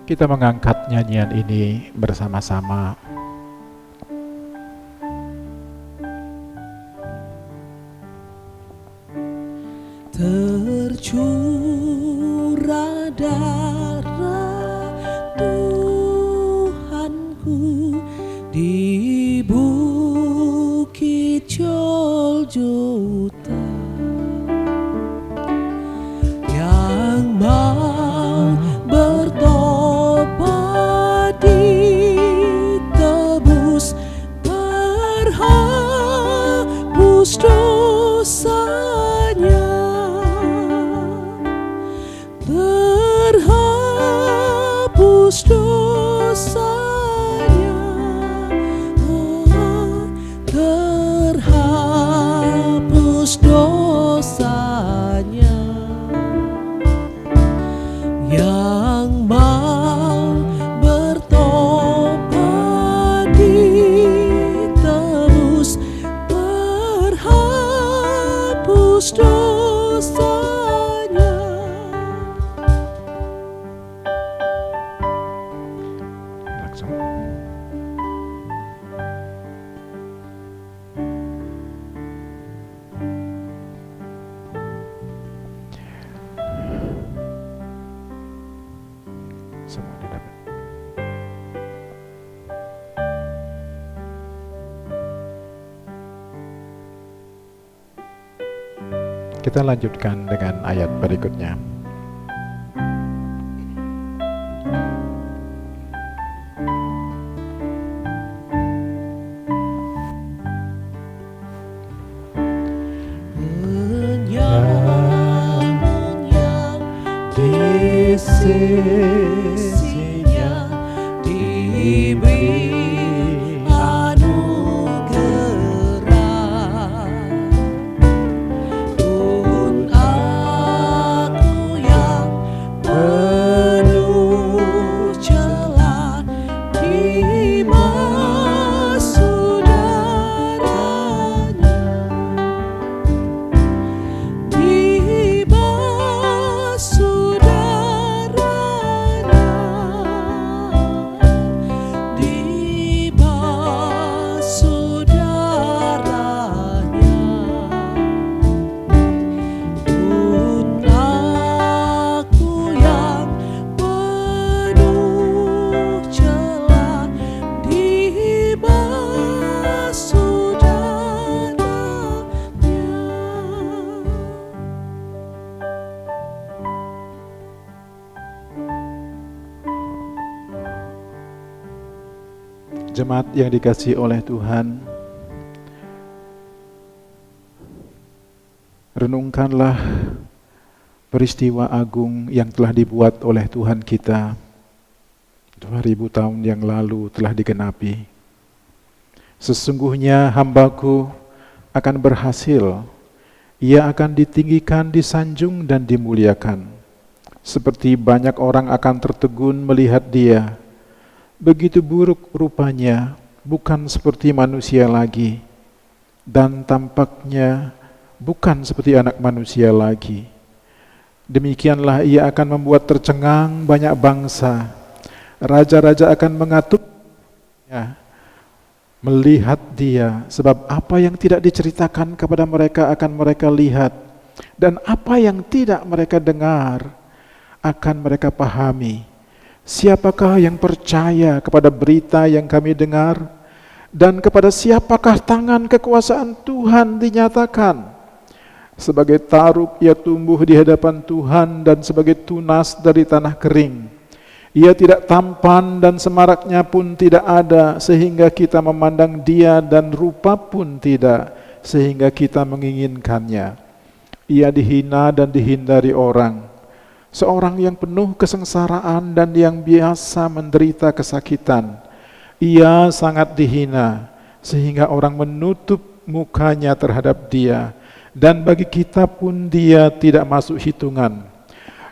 S5: Kita mengangkat nyanyian ini bersama-sama.
S1: Tercurah darah Tuhanku di bukit Golgota, yang mau bertobat ditebus, terhapus dosanya, terhapus dosanya, terhapus dosanya. Yang mau bertobat ditebus, terhapus dosanya.
S5: Langsung. Semua didapat. Kita lanjutkan dengan ayat berikutnya.
S1: Menyang di sisinya diberi anugerah. Pun aku yang penuh celah dibasuh darahnya, dibasuh darahnya, dibasuh darahnya. Pun aku yang penuh celah dibasuh darahnya.
S5: Jemaat yang dikasihi oleh Tuhan, renungkanlah peristiwa agung yang telah dibuat oleh Tuhan kita 2000 tahun yang lalu telah digenapi. Sesungguhnya hambaku akan berhasil, ia akan ditinggikan, disanjung dan dimuliakan. Seperti banyak orang akan tertegun melihat dia, begitu buruk rupanya, bukan seperti manusia lagi, dan tampaknya bukan seperti anak manusia lagi. Demikianlah ia akan membuat tercengang banyak bangsa. Raja-raja akan mengatuknya melihat dia, sebab apa yang tidak diceritakan kepada mereka akan mereka lihat, dan apa yang tidak mereka dengar akan mereka pahami. Siapakah yang percaya kepada berita yang kami dengar? Dan kepada siapakah tangan kekuasaan Tuhan dinyatakan? Sebagai taruk ia tumbuh di hadapan Tuhan dan sebagai tunas dari tanah kering. Ia tidak tampan dan semaraknya pun tidak ada sehingga kita memandang dia, dan rupa pun tidak sehingga kita menginginkannya. Ia dihina dan dihindari orang. Seorang yang penuh kesengsaraan dan yang biasa menderita kesakitan. Ia sangat dihina sehingga orang menutup mukanya terhadap dia, dan bagi kita pun dia tidak masuk hitungan.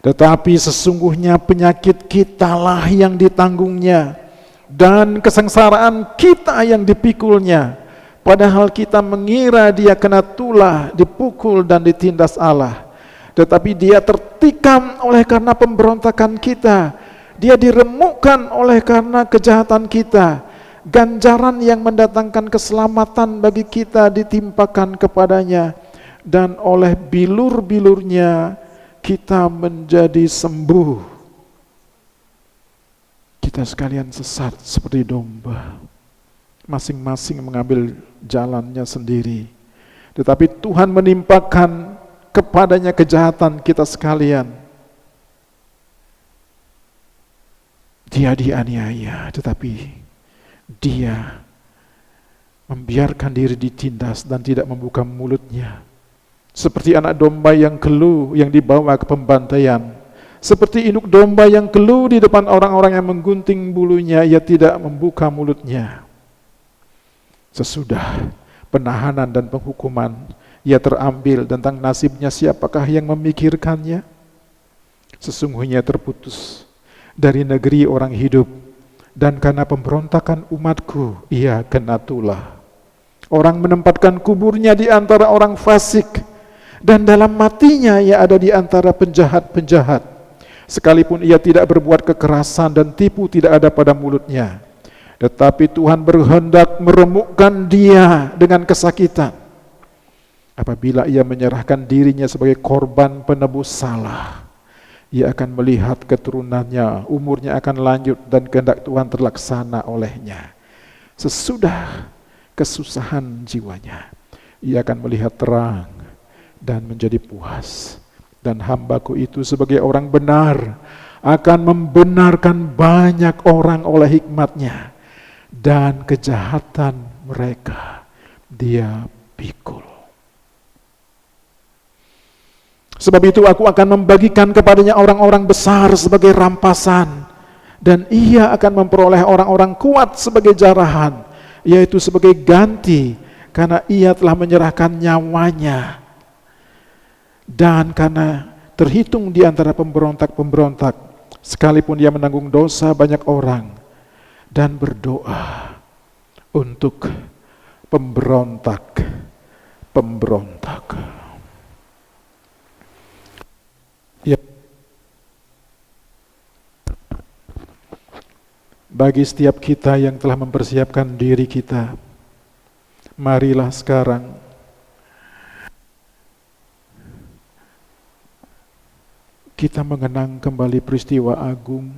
S5: Tetapi sesungguhnya penyakit kitalah yang ditanggungnya, dan kesengsaraan kita yang dipikulnya. Padahal kita mengira dia kena tulah, dipukul dan ditindas Allah. Tetapi dia tertikam oleh karena pemberontakan kita, dia diremukkan oleh karena kejahatan kita. Ganjaran yang mendatangkan keselamatan bagi kita ditimpakan kepadanya, dan oleh bilur-bilurnya kita menjadi sembuh. Kita sekalian sesat seperti domba, masing-masing mengambil jalannya sendiri. Tetapi Tuhan menimpakan kepadanya kejahatan kita sekalian. Dia dianiaya, tetapi dia membiarkan diri ditindas dan tidak membuka mulutnya. Seperti anak domba yang keluh yang dibawa ke pembantaian. Seperti induk domba yang keluh di depan orang-orang yang menggunting bulunya, ia tidak membuka mulutnya. Sesudah penahanan dan penghukuman, ia terambil, tentang nasibnya siapakah yang memikirkannya? Sesungguhnya terputus dari negeri orang hidup, dan karena pemberontakan umatku ia kena tulah. Orang menempatkan kuburnya di antara orang fasik, dan dalam matinya ia ada di antara penjahat-penjahat. Sekalipun ia tidak berbuat kekerasan dan tipu tidak ada pada mulutnya, tetapi Tuhan berhendak meremukkan dia dengan kesakitan. Apabila ia menyerahkan dirinya sebagai korban penebus salah, ia akan melihat keturunannya, umurnya akan lanjut dan kehendak Tuhan terlaksana olehnya. Sesudah kesusahan jiwanya, ia akan melihat terang dan menjadi puas. Dan hambaku itu sebagai orang benar akan membenarkan banyak orang oleh hikmatnya, dan kejahatan mereka dia pikul. Sebab itu aku akan membagikan kepadanya orang-orang besar sebagai rampasan, dan ia akan memperoleh orang-orang kuat sebagai jarahan, yaitu sebagai ganti, karena ia telah menyerahkan nyawanya. Dan karena terhitung di antara pemberontak-pemberontak, sekalipun dia menanggung dosa banyak orang, dan berdoa untuk pemberontak-pemberontak. Ya. Bagi setiap kita yang telah mempersiapkan diri kita, marilah sekarang kita mengenang kembali peristiwa agung,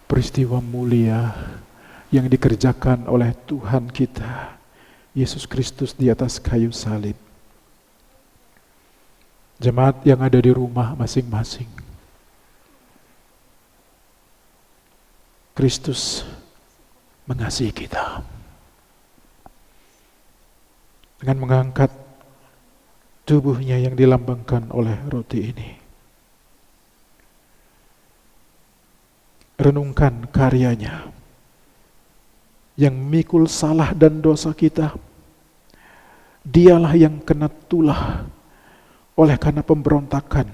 S5: peristiwa mulia yang dikerjakan oleh Tuhan kita, Yesus Kristus di atas kayu salib. Jemaat yang ada di rumah masing-masing, Kristus mengasihi kita dengan mengangkat tubuhnya yang dilambangkan oleh roti ini. Renungkan karyanya yang memikul salah dan dosa kita. Dialah yang kena tulah oleh karena pemberontakan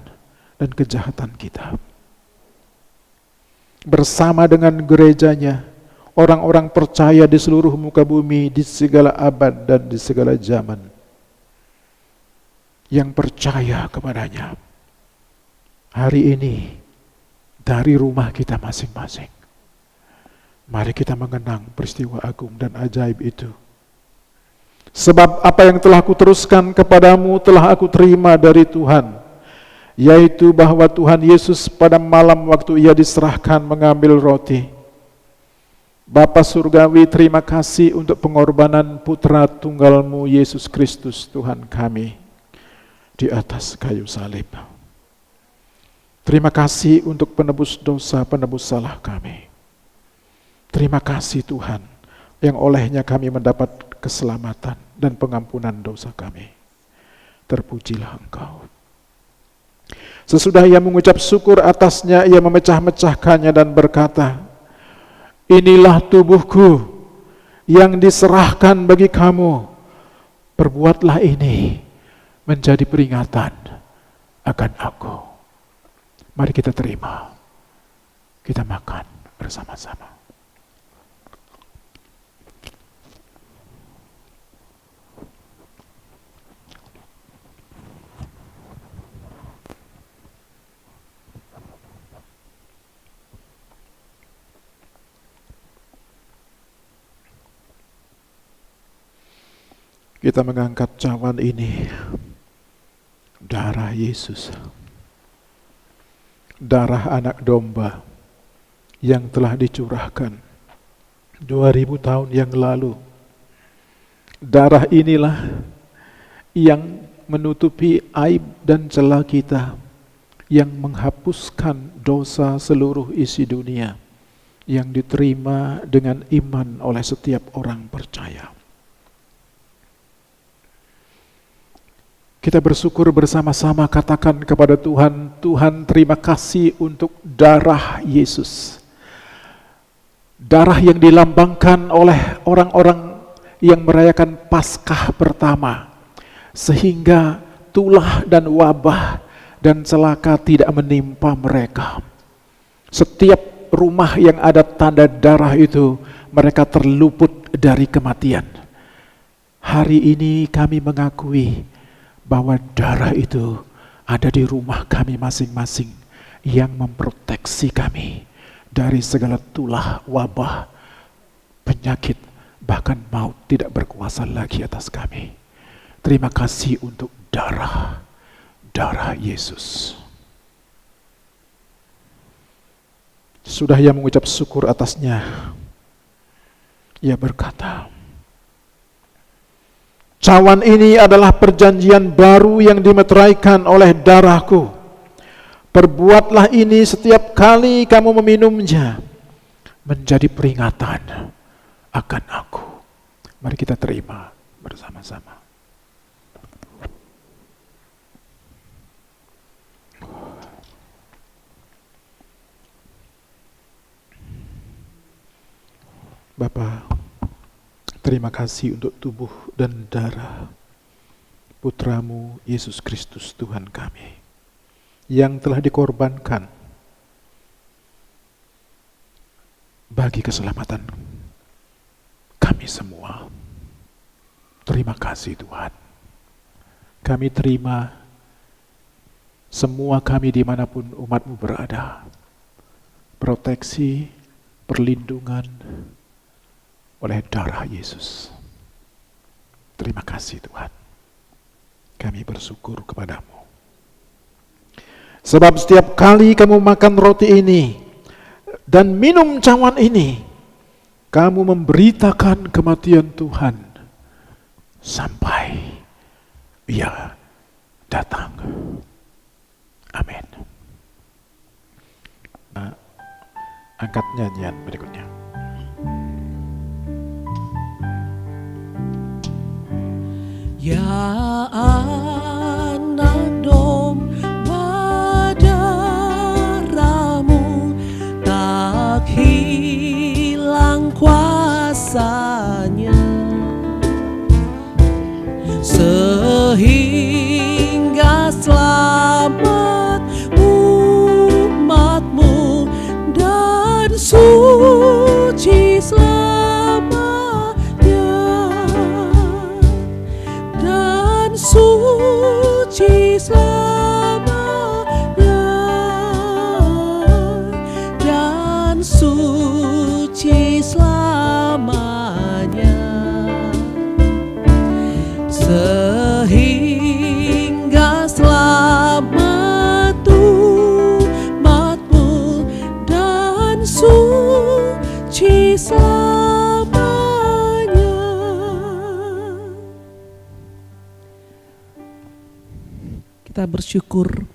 S5: dan kejahatan kita. Bersama dengan gerejanya, orang-orang percaya di seluruh muka bumi, di segala abad dan di segala zaman, yang percaya kepadanya. Hari ini, dari rumah kita masing-masing, mari kita mengenang peristiwa agung dan ajaib itu. Sebab apa yang telah aku teruskan kepadamu telah aku terima dari Tuhan, yaitu bahwa Tuhan Yesus pada malam waktu ia diserahkan mengambil roti. Bapa Surgawi, terima kasih untuk pengorbanan Putra Tunggal-Mu Yesus Kristus Tuhan kami di atas kayu salib. Terima kasih untuk penebus dosa, penebus salah kami. Terima kasih Tuhan, yang olehnya kami mendapat keselamatan dan pengampunan dosa kami. Terpujilah Engkau. Sesudah ia mengucap syukur atasnya, ia memecah-mecahkannya dan berkata, inilah tubuhku yang diserahkan bagi kamu. Perbuatlah ini menjadi peringatan akan aku. Mari kita terima, kita makan bersama-sama. Kita mengangkat cawan ini, darah Yesus, darah anak domba yang telah dicurahkan 2000 tahun yang lalu. Darah inilah yang menutupi aib dan celah kita, yang menghapuskan dosa seluruh isi dunia, yang diterima dengan iman oleh setiap orang percaya. Kita bersyukur bersama-sama, katakan kepada Tuhan, Tuhan terima kasih untuk darah Yesus. Darah yang dilambangkan oleh orang-orang yang merayakan Paskah pertama, sehingga tulah dan wabah dan celaka tidak menimpa mereka. Setiap rumah yang ada tanda darah itu, mereka terluput dari kematian. Hari ini kami mengakui bahwa darah itu ada di rumah kami masing-masing yang memproteksi kami dari segala tulah, wabah, penyakit, bahkan maut tidak berkuasa lagi atas kami. Terima kasih untuk darah Yesus. Sudah ia mengucap syukur atasnya, ia berkata, cawan ini adalah perjanjian baru yang dimeteraikan oleh darahku. Perbuatlah ini setiap kali kamu meminumnya, menjadi peringatan akan aku. Mari kita terima bersama-sama. Bapa, terima kasih untuk tubuh dan darah Putramu Yesus Kristus Tuhan kami, yang telah dikorbankan bagi keselamatan kami semua. Terima kasih Tuhan. Kami terima semua kami dimanapun umat-Mu berada. Proteksi, perlindungan oleh darah Yesus. Terima kasih Tuhan. Kami bersyukur kepadamu. Sebab setiap kali kamu makan roti ini dan minum cawan ini, kamu memberitakan kematian Tuhan sampai Ia datang. Amin. Angkat nyanyian berikutnya.
S1: Ya anak domba, darahmu tak hilang kuasanya, sehingga selamat umat-Mu dan suci selamanya, dan suci Kita bersyukur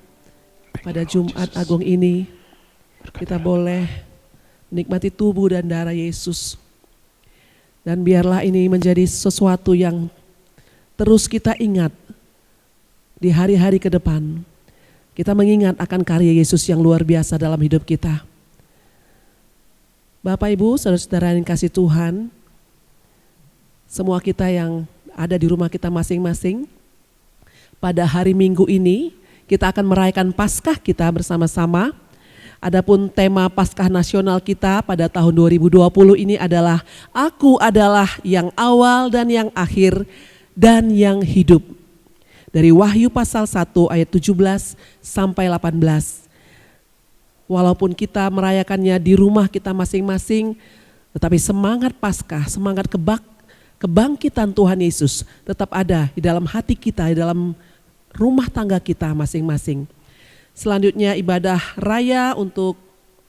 S1: pada Jumat Agung ini kita boleh menikmati tubuh dan darah Yesus. Dan biarlah ini menjadi sesuatu yang terus kita ingat di hari-hari ke depan. Kita mengingat akan karya Yesus yang luar biasa dalam hidup kita. Bapak Ibu, saudara-saudara yang kasih Tuhan, semua kita yang ada di rumah kita masing-masing, pada hari Minggu ini kita akan merayakan Paskah kita bersama-sama. Adapun tema Paskah Nasional kita pada tahun 2020 ini adalah Aku adalah yang awal dan yang akhir dan yang hidup. Dari Wahyu pasal 1 ayat 17 sampai 18. Walaupun kita merayakannya di rumah kita masing-masing, tetapi semangat Paskah, semangat kebangkitan Tuhan Yesus tetap ada di dalam hati kita, di dalam rumah tangga kita masing-masing. Selanjutnya ibadah raya untuk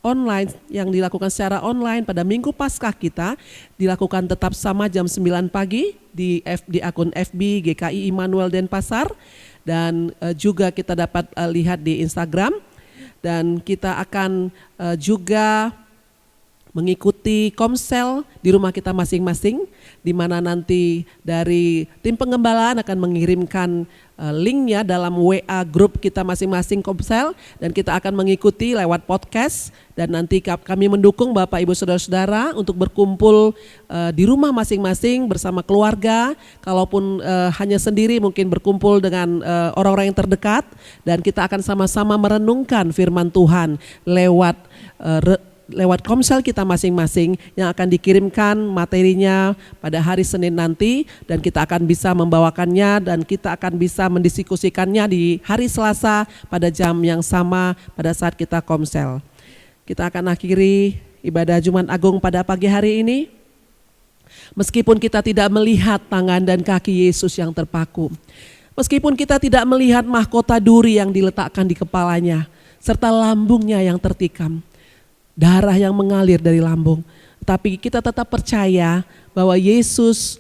S1: online yang dilakukan secara online pada Minggu Paskah kita dilakukan tetap sama jam 9 pagi di akun FB GKI Immanuel Denpasar, dan juga kita dapat lihat di Instagram, dan kita akan juga mengikuti komsel di rumah kita masing-masing, di mana nanti dari tim pengembalaan akan mengirimkan linknya dalam WA grup kita masing-masing komsel, dan kita akan mengikuti lewat podcast, dan nanti kami mendukung Bapak Ibu Saudara-saudara untuk berkumpul di rumah masing-masing bersama keluarga, kalaupun hanya sendiri mungkin berkumpul dengan orang-orang yang terdekat, dan kita akan sama-sama merenungkan firman Tuhan lewat komsel kita masing-masing yang akan dikirimkan materinya pada hari Senin nanti, dan kita akan bisa membawakannya dan kita akan bisa mendiskusikannya di hari Selasa pada jam yang sama pada saat kita komsel. Kita akan akhiri ibadah Jumat Agung pada pagi hari ini. Meskipun kita tidak melihat tangan dan kaki Yesus yang terpaku, meskipun kita tidak melihat mahkota duri yang diletakkan di kepalanya serta lambungnya yang tertikam, darah yang mengalir dari lambung, tapi kita tetap percaya bahwa Yesus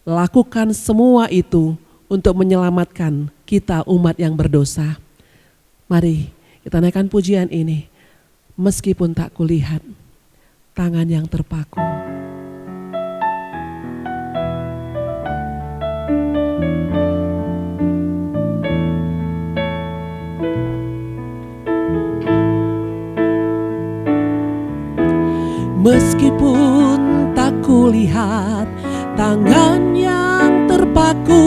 S1: lakukan semua itu untuk menyelamatkan kita umat yang berdosa. Mari kita naikkan pujian ini. Meskipun tak kulihat tangan yang terpaku. Meskipun tak kulihat tangan yang terpaku,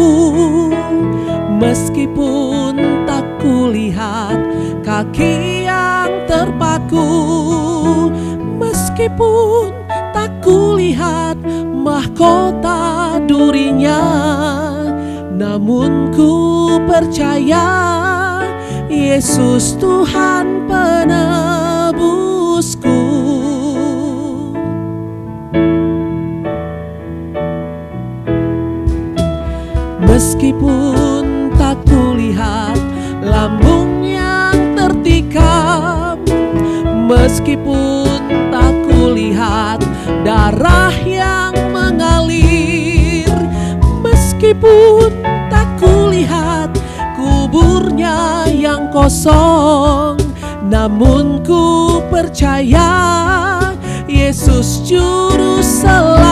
S1: meskipun tak kulihat kaki yang terpaku, meskipun tak kulihat mahkota durinya, namun ku percaya Yesus Tuhan penebusku. Meskipun tak kulihat lambung yang tertikam, meskipun tak kulihat darah yang mengalir, meskipun tak kulihat kuburnya yang kosong, namun ku percaya Yesus juru selamatku.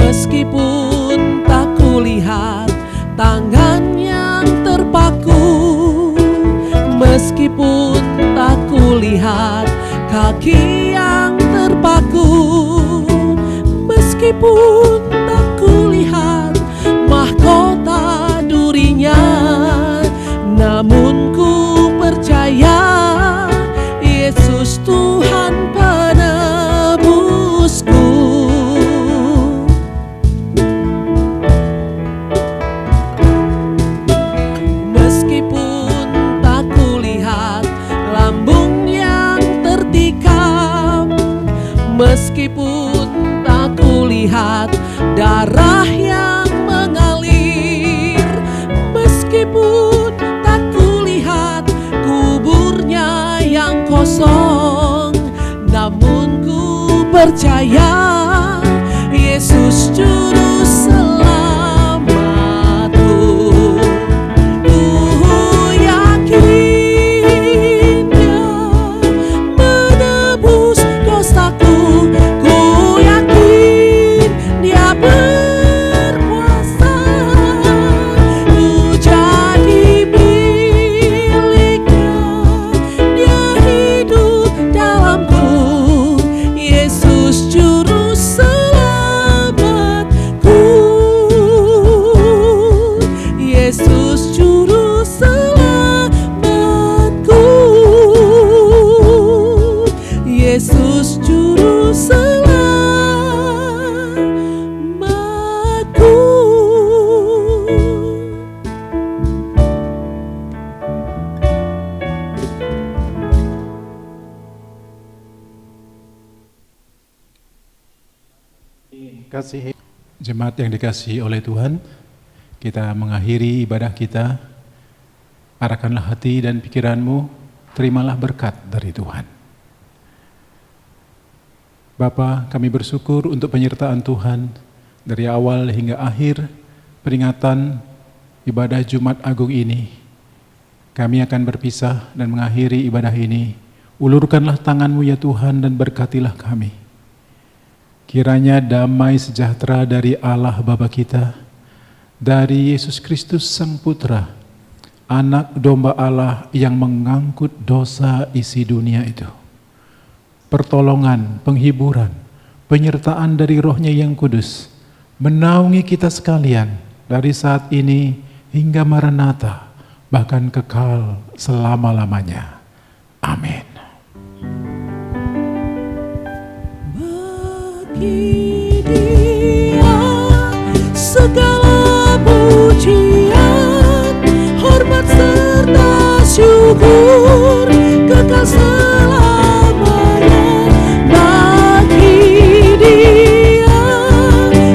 S1: Meskipun tak kulihat tangan yang terpaku, meskipun tak kulihat kaki yang terpaku, meskipun tak kulihat mahkota durinya, namun ku percaya Yesus Tuhan penebusku. percaya Yesus juru selamatku. Ku yakin Dia menebus dosaku. Ku yakin Dia berkuasa. Ku jadi miliknya. Dia hidup dalamku. Yesus juru selamatku. Yesus juru selamatku. Yesus juru selamatku.
S4: Kasih jemaat yang dikasihi oleh Tuhan, kita mengakhiri ibadah kita. Arahkanlah hati dan pikiranmu, terimalah berkat dari Tuhan. Bapa, kami bersyukur untuk penyertaan Tuhan dari awal hingga akhir peringatan ibadah Jumat Agung ini. Kami akan berpisah dan mengakhiri ibadah ini. Ulurkanlah tangan-Mu ya Tuhan dan berkatilah kami. Kiranya damai sejahtera dari Allah Bapa kita, dari Yesus Kristus Sang Putra, Anak Domba Allah yang mengangkut dosa isi dunia itu, pertolongan, penghiburan, penyertaan dari Roh-Nya yang kudus, menaungi kita sekalian dari saat ini hingga Maranatha, bahkan kekal selama-lamanya. Amin.
S1: Bagi Dia segala pujian, hormat serta syukur kekal selamanya. Bagi Dia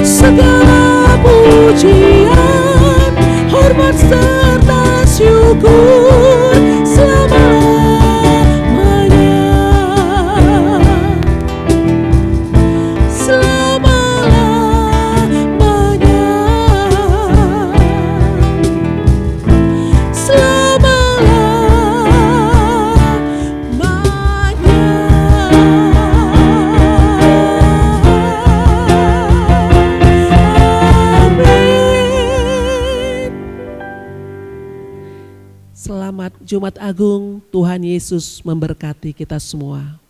S1: segala pujian, hormat serta syukur selamanya. Selamat Jumat Agung, Tuhan Yesus memberkati kita semua.